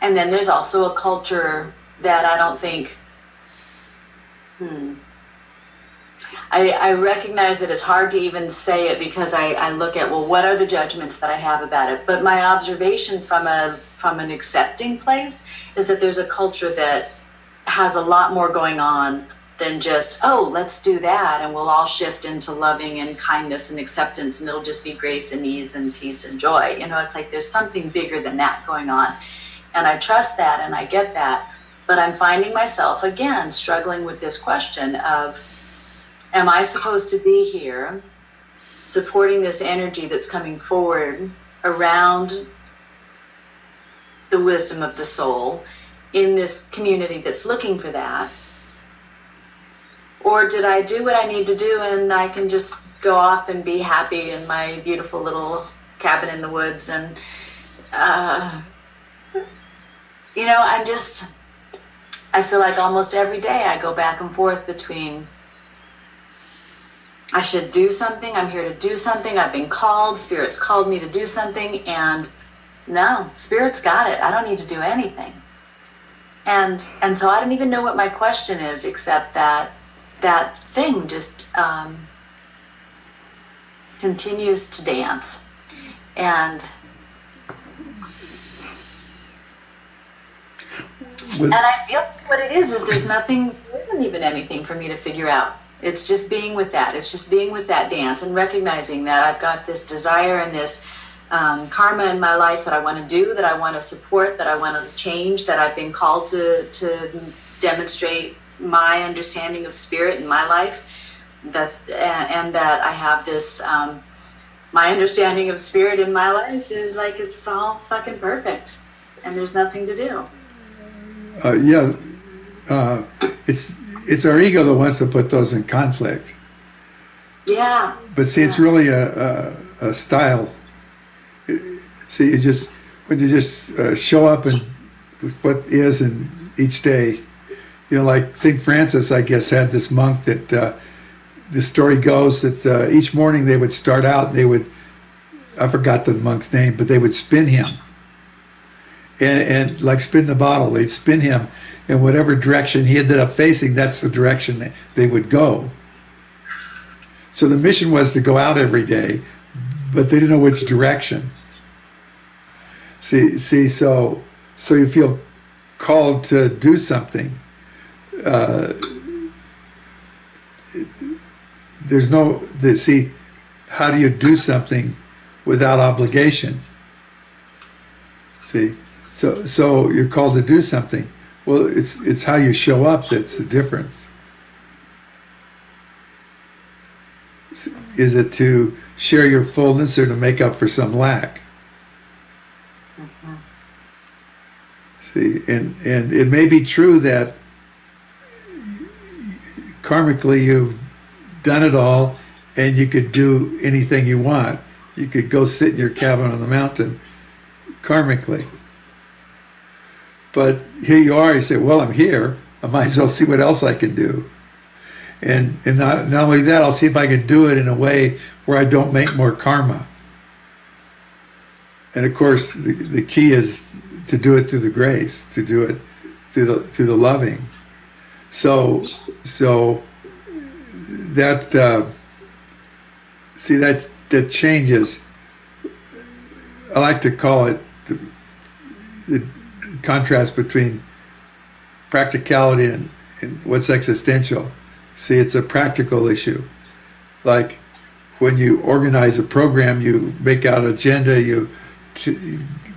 then there's also a culture that I don't think I recognize that it's hard to even say it because I look at, well, what are the judgments that I have about it? But my observation from an accepting place is that there's a culture that has a lot more going on than just, oh, let's do that and we'll all shift into loving and kindness and acceptance and it'll just be grace and ease and peace and joy. You know, it's like there's something bigger than that going on. And I trust that and I get that. But I'm finding myself, again, struggling with this question of, am I supposed to be here supporting this energy that's coming forward around the wisdom of the soul in this community that's looking for that? Or did I do what I need to do and I can just go off and be happy in my beautiful little cabin in the woods? And, you know, I feel like almost every day I go back and forth between I should do something, I'm here to do something, I've been called, Spirit's called me to do something, and no, Spirit's got it, I don't need to do anything. And so I don't even know what my question is, except that thing just continues to dance. And I feel like what it is there isn't even anything for me to figure out. It's just being with that. It's just being with that dance and recognizing that I've got this desire and this karma in my life that I want to do, that I want to support, that I want to change, that I've been called to demonstrate my understanding of spirit in my life. And that I have this, my understanding of spirit in my life is like it's all fucking perfect and there's nothing to do. It's our ego that wants to put those in conflict. Yeah. But see, it's really a style. See, when you just show up and with what is in each day, you know, like St. Francis, I guess, had this monk that the story goes that each morning they would start out, I forgot the monk's name, but they would spin him. And like spin the bottle, they'd spin him in whatever direction he ended up facing, that's the direction they would go. So the mission was to go out every day, but they didn't know which direction. See, so you feel called to do something. How do you do something without obligation? See, so you're called to do something. Well, it's how you show up that's the difference. Is it to share your fullness or to make up for some lack? See, and it may be true that karmically you've done it all and you could do anything you want. You could go sit in your cabin on the mountain karmically. But here you are, you say, well, I'm here, I might as well see what else I can do. And not only that, I'll see if I can do it in a way where I don't make more karma. And of course, the key is to do it through the grace, to do it through the loving. So that that changes. I like to call it the contrast between practicality and what's existential. See, it's a practical issue. Like when you organize a program, you make out an agenda, you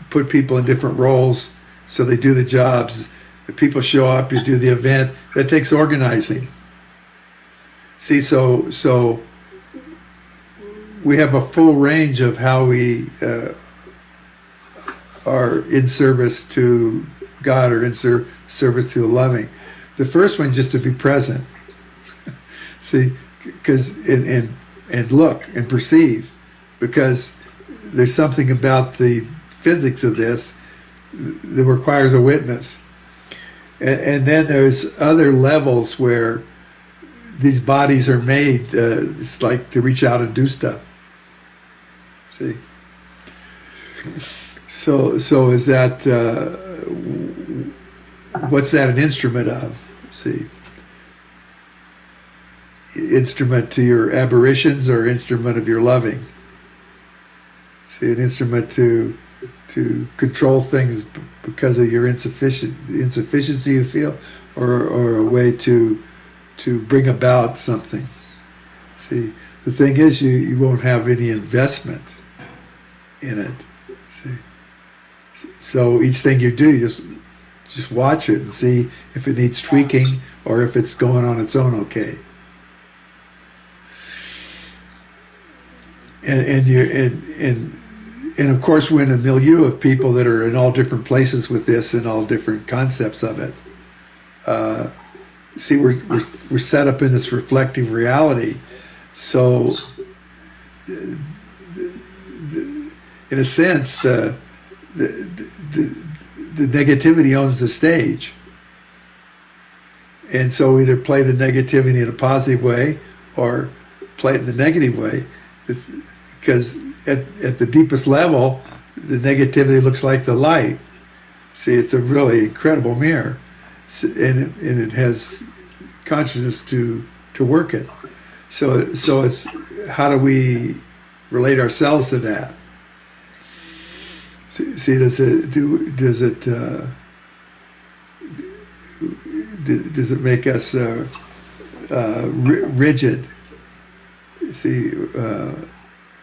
put people in different roles so they do the jobs. If people show up, you do the event. That takes organizing. See, so we have a full range of how we are in service to God or in service to the loving. The first one is just to be present. See, because and look and perceive, because there's something about the physics of this that requires a witness. And then there's other levels where these bodies are made, it's like to reach out and do stuff. See? So is that, what's that an instrument of? See? instrument to your aberrations or instrument of your loving. See, an instrument to control things because of your insufficiency you feel, or a way to bring about something. See, the thing is, you won't have any investment in it. See, so each thing you do, you just watch it and see if it needs tweaking or if it's going on its own okay. And of course, we're in a milieu of people that are in all different places with this and all different concepts of it. See, we're set up in this reflective reality. So, in a sense, the negativity owns the stage. And so either play the negativity in a positive way or play it in the negative way. Because at the deepest level, the negativity looks like the light. See, it's a really incredible mirror. And it has consciousness to work it. So it's, how do we relate ourselves to that? See, does it make us rigid? See,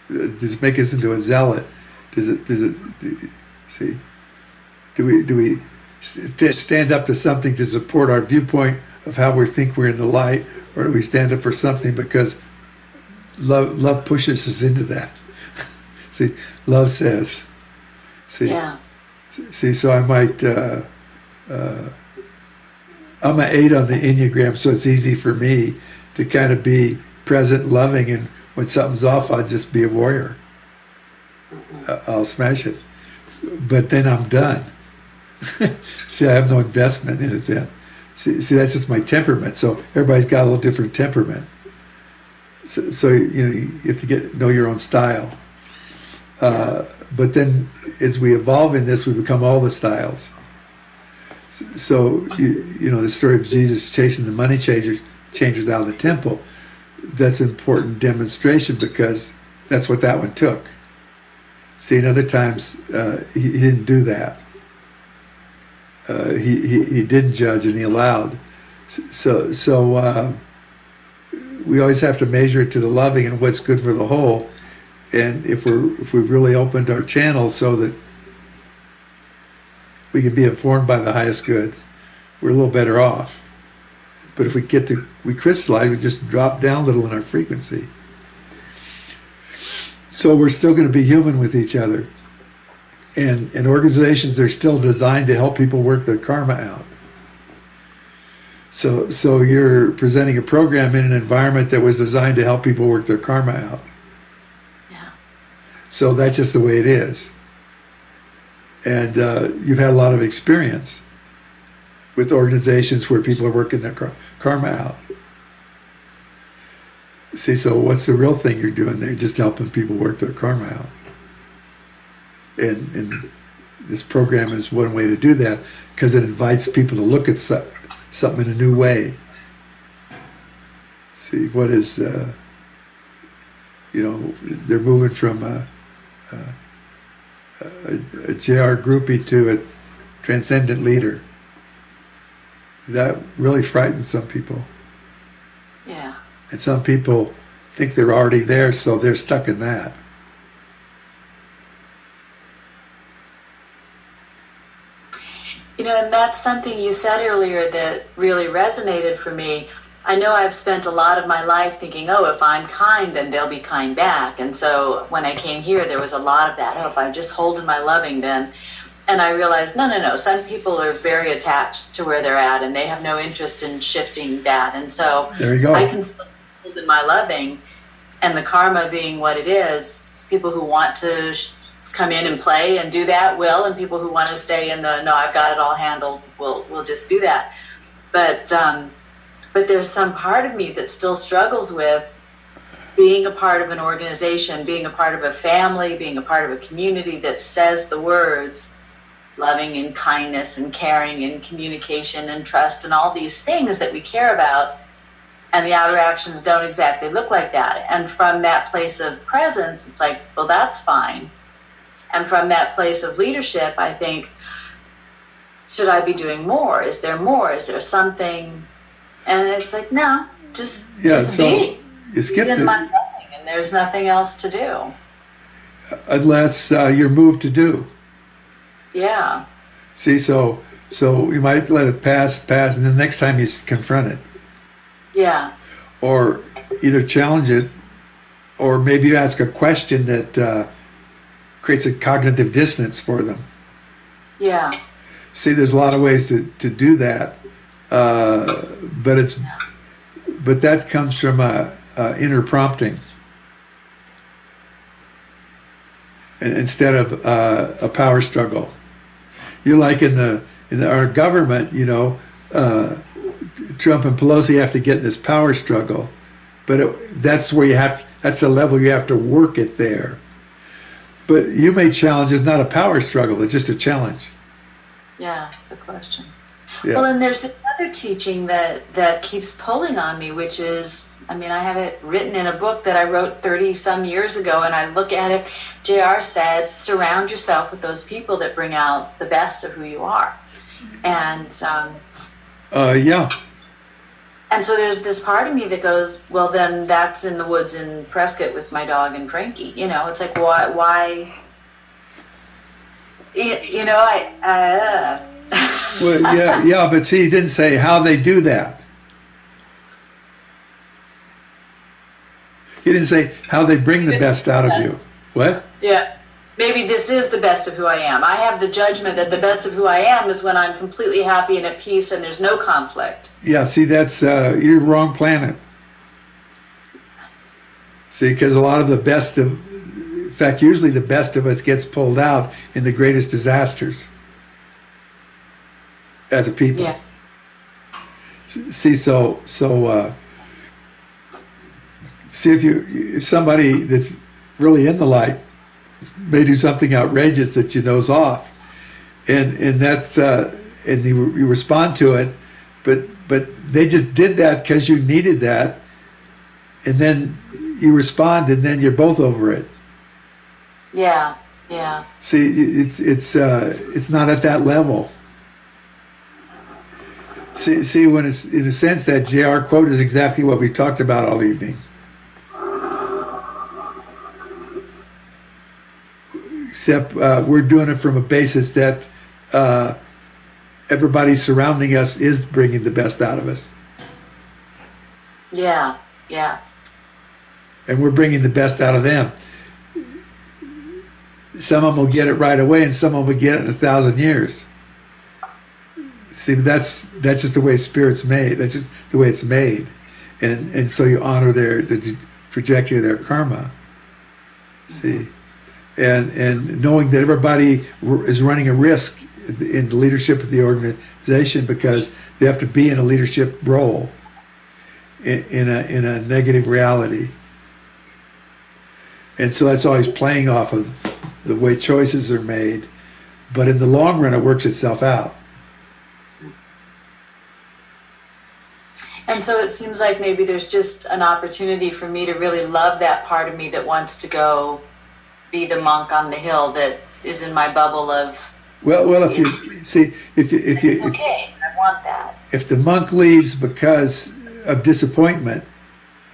does it make us into a zealot? See? Do we stand up to something to support our viewpoint of how we think we're in the light, or do we stand up for something because love pushes us into that? See, love says. See, Yeah. See, so I might. I'm an 8 on the Enneagram, so it's easy for me to kind of be present, loving, and when something's off, I'll just be a warrior. I'll smash it. But then I'm done. See, I have no investment in it then. See, that's just my temperament. So everybody's got a little different temperament. So you have to know your own style. But then as we evolve in this, we become all the styles. So, the story of Jesus chasing the money changers out of the temple, that's an important demonstration because that's what that one took. See, in other times, he didn't do that. He didn't judge and he allowed. So we always have to measure it to the loving and what's good for the whole. And if we've really opened our channels so that we can be informed by the highest good, we're a little better off. But if we crystallize, we just drop down a little in our frequency. So we're still going to be human with each other. And organizations are still designed to help people work their karma out. So you're presenting a program in an environment that was designed to help people work their karma out. Yeah. So that's just the way it is. And you've had a lot of experience with organizations where people are working their karma out. See, so what's the real thing you're doing there? Just helping people work their karma out. And this program is one way to do that because it invites people to look at something in a new way. See, what is, they're moving from a JR groupie to a transcendent leader. That really frightens some people. Yeah. And some people think they're already there, so they're stuck in that. And that's something you said earlier that really resonated for me. I know I've spent a lot of my life thinking, if I'm kind, then they'll be kind back. And so when I came here, there was a lot of that. If I'm just holding my loving, then. And I realized, no. Some people are very attached to where they're at, and they have no interest in shifting that. And so there you go. I can still hold in my loving, and the karma being what it is. People who want to come in and play and do that will, and people who want to stay in the no, I've got it all handled, will just do that. But there's some part of me that still struggles with being a part of an organization, being a part of a family, being a part of a community that says the words loving and kindness and caring and communication and trust and all these things that we care about. and the outer actions don't exactly look like that. And from that place of presence, it's like, well, that's fine. And from that place of leadership, I think, should I be doing more? Is there more? Is there something? And it's like, no, just so be. you skip Be in my nothing, and there's nothing else to do. unless you're moved to do. Yeah. See, so you might let it pass, and the next time you confront it, Yeah. or either challenge it, or maybe you ask a question that creates a cognitive dissonance for them. Yeah. See, there's a lot of ways to do that, but that comes from inner prompting instead of a power struggle. You're like in our government, you know, Trump and Pelosi have to get in this power struggle, but that's the level you have to work it there. But you may challenge is not a power struggle; it's just a challenge. Yeah, it's a question. Yeah. Well, and there's another teaching that keeps pulling on me, which is, I mean, I have it written in a book that I wrote 30 some years ago, and I look at it. JR said, surround yourself with those people that bring out the best of who you are. And Yeah. and so there's this part of me that goes, well, then that's in the woods in Prescott with my dog and Frankie. You know, it's like, why? You know, Well, yeah, but see, he didn't say how they do that. He didn't say how they bring the best out of you. What? Yeah. Maybe this is the best of who I am. I have the judgment that the best of who I am is when I'm completely happy and at peace and there's no conflict. Yeah, see, that's you're wrong planet. See, because a lot of the best of, in fact, usually the best of us gets pulled out in the greatest disasters as a people. Yeah. See, so see if somebody that's really in the light may do something outrageous that you know's off, and that's and you respond to it, but they just did that because you needed that, and then you respond, and then you're both over it. Yeah. Yeah. See, it's not at that level. See, when it's in a sense that JR quote is exactly what we talked about all evening. Except we're doing it from a basis that everybody surrounding us is bringing the best out of us. Yeah. Yeah. And we're bringing the best out of them. Some of them will get it right away, and some of them will get it in 1,000 years. See, that's just the way Spirit's made. That's just the way it's made, and so you honor the trajectory of their karma. See, and knowing that everybody is running a risk in the leadership of the organization because they have to be in a leadership role in a negative reality, and so that's always playing off of the way choices are made. But in the long run, it works itself out. And so it seems like maybe there's just an opportunity for me to really love that part of me that wants to go be the monk on the hill that is in my bubble of. Well, if you see, if it's okay, I want that. If the monk leaves because of disappointment,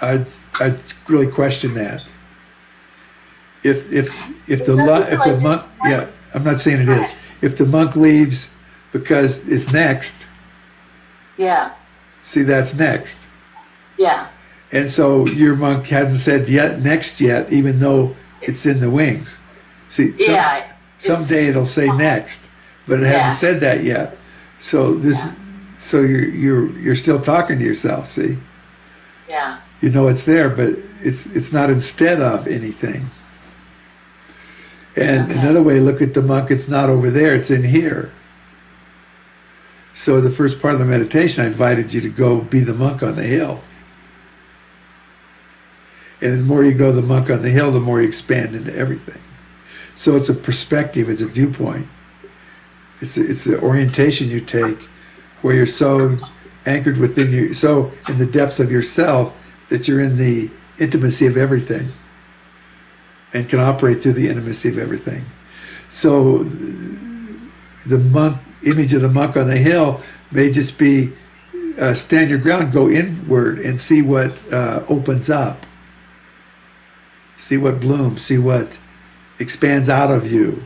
I'd really question that. If the monk, yeah, I'm not saying it is. If the monk leaves because it's next. Yeah. See, that's next. Yeah. And so your monk hadn't said next yet, even though it's in the wings. See, someday it'll say next, but it hadn't said that yet. So so you're still talking to yourself. See. Yeah. You know it's there, but it's not instead of anything. And another way, look at the monk. It's not over there. It's in here. So the first part of the meditation, I invited you to go be the monk on the hill. And the more you go the monk on the hill, the more you expand into everything. So it's a perspective, it's a viewpoint. It's an orientation you take where you're so anchored within you, so in the depths of yourself that you're in the intimacy of everything and can operate through the intimacy of everything. So the monk, image of the monk on the hill may just be stand your ground, go inward and see what opens up. See what blooms, see what expands out of you.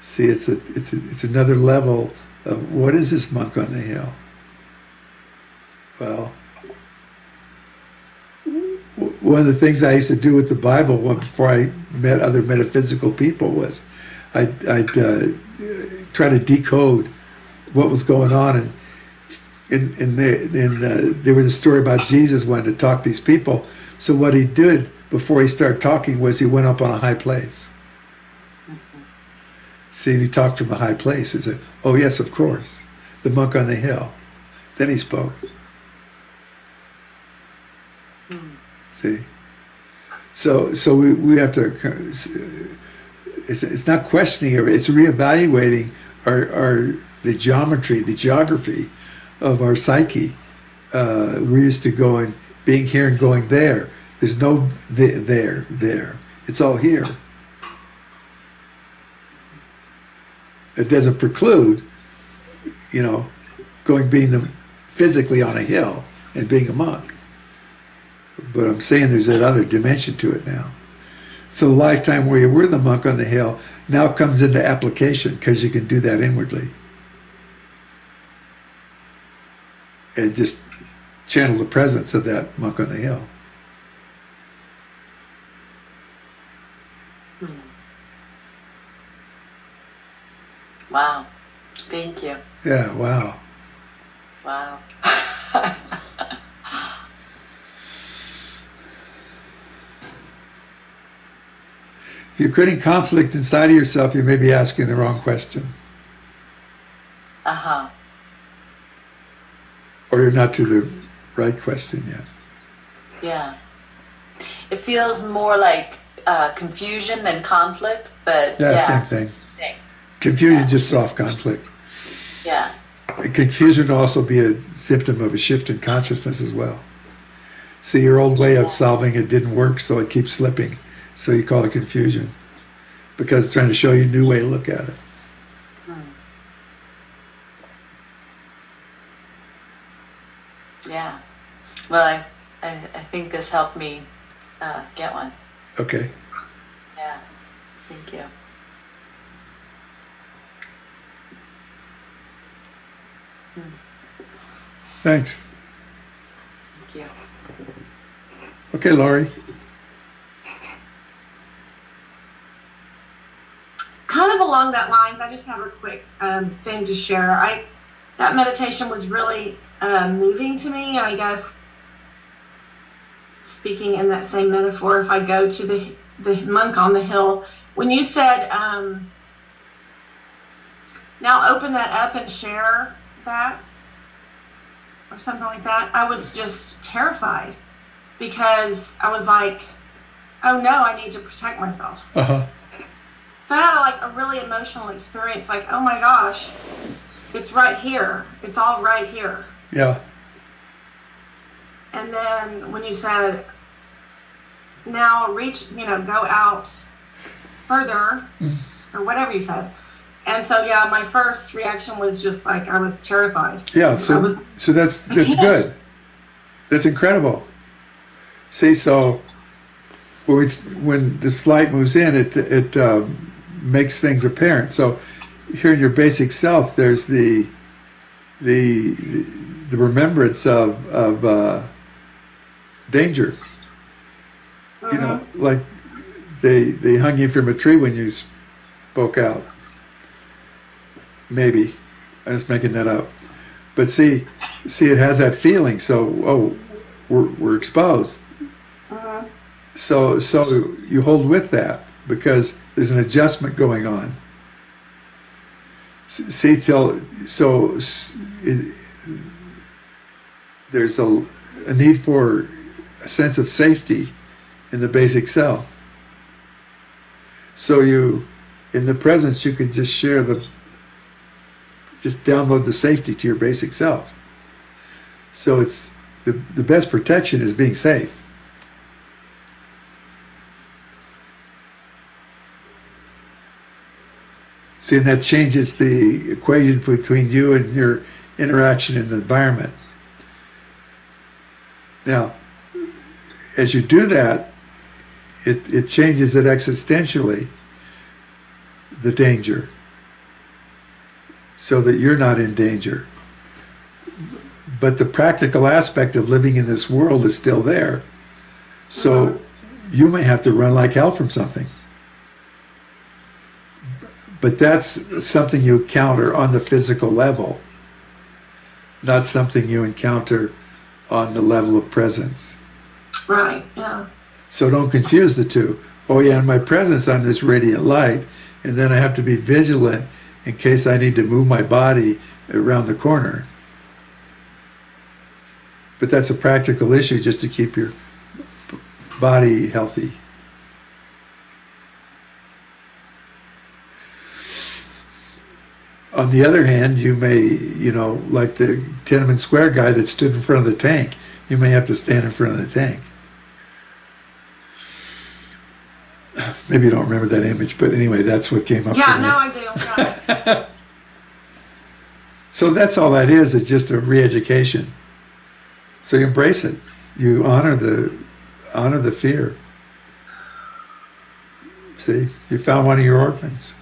See, it's another level of what is this monk on the hill? Well, one of the things I used to do with the Bible before I met other metaphysical people was I'd try to decode what was going on, and there was a story about Jesus wanting to talk to these people. So what he did before he started talking was he went up on a high place. See, and he talked from a high place. He said, "Oh yes, of course, the monk on the hill." Then he spoke. See, so we have to. It's not questioning it. It's reevaluating the geography of our psyche. We're used to being here and going there. There's no there. It's all here. It doesn't preclude, being physically on a hill and being a monk. But I'm saying there's that other dimension to it now. So the lifetime where you were the monk on the hill now comes into application because you can do that inwardly. And just channel the presence of that monk on the hill. Wow. Thank you. Yeah, wow. Wow. If you're creating conflict inside of yourself, you may be asking the wrong question. Uh-huh. Or you're not to the right question yet. Yeah. It feels more like confusion than conflict, but Yeah, same thing. Confusion, just soft conflict. Yeah. And confusion will also be a symptom of a shift in consciousness as well. See, your old way of solving it didn't work, so it keeps slipping. So you call it confusion because it's trying to show you a new way to look at it. Yeah. Well, I think this helped me get one. Okay. Yeah. Thank you. Thanks. Thank you. Okay, Laurie. Kind of along that lines, I just have a quick thing to share. That meditation was really moving to me. I guess speaking in that same metaphor, if I go to the monk on the hill, when you said, now open that up and share that, or something like that, I was just terrified because I was like, oh no, I need to protect myself. Uh-huh. So I had a really emotional experience, like, oh my gosh, it's right here. It's all right here. Yeah. And then when you said, now reach, go out further, or whatever you said. And so, yeah, my first reaction was just like, I was terrified. Yeah, so that's good. That's incredible. See, so when this light moves in, it makes things apparent. So here in your basic self, there's the remembrance of danger. Like they hung you from a tree when you spoke out. Maybe I'm just making that up, but see, it has that feeling. So we're exposed. So you hold with that because there's an adjustment going on. See, there's a need for a sense of safety in the basic self. So in the presence, you can just share the just download the safety to your basic self. So it's the best protection is being safe. See, and that changes the equation between you and your interaction in the environment. Now, as you do that, it changes it existentially, the danger, so that you're not in danger. But the practical aspect of living in this world is still there. So you may have to run like hell from something. But that's something you encounter on the physical level, not something you encounter on the level of presence. Right, yeah. So don't confuse the two. Oh yeah, in my presence I'm this radiant light, and then I have to be vigilant in case I need to move my body around the corner. But that's a practical issue just to keep your body healthy. On the other hand, you may, like the Tiananmen Square guy that stood in front of the tank, you may have to stand in front of the tank. Maybe you don't remember that image, but anyway, that's what came up. Yeah, no, I do. Yeah. So that's all that is just a re-education. So you embrace it. You honor the fear. See, you found one of your orphans.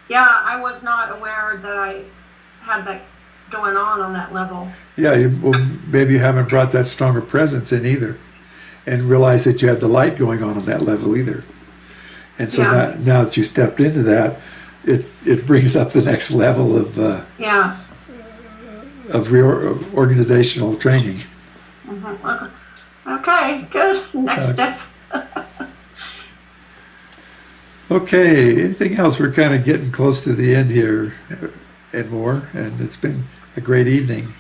Yeah, I was not aware that I had that going on that level. Yeah, maybe you haven't brought that stronger presence in either, and realized that you had the light going on that level either. And so now that you stepped into that, it brings up the next level of organizational training. Mm-hmm. Okay, good. Next step. Okay, anything else? We're kind of getting close to the end here and more, and it's been a great evening.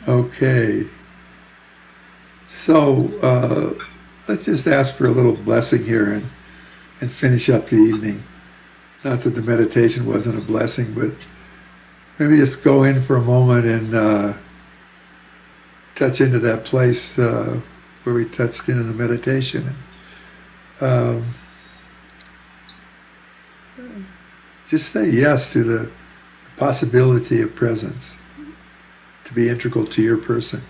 Okay, so let's just ask for a little blessing here and finish up the evening. Not that the meditation wasn't a blessing, but maybe just go in for a moment and touch into that place where we touched into the meditation. Just say yes to the possibility of presence, to be integral to your person.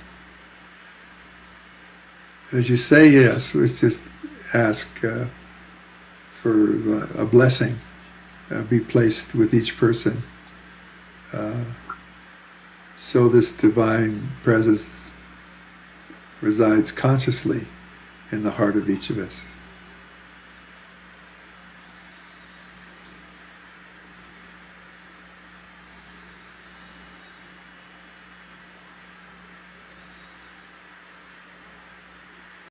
And as you say yes, let's just ask for a blessing be placed with each person. So this divine presence resides consciously in the heart of each of us.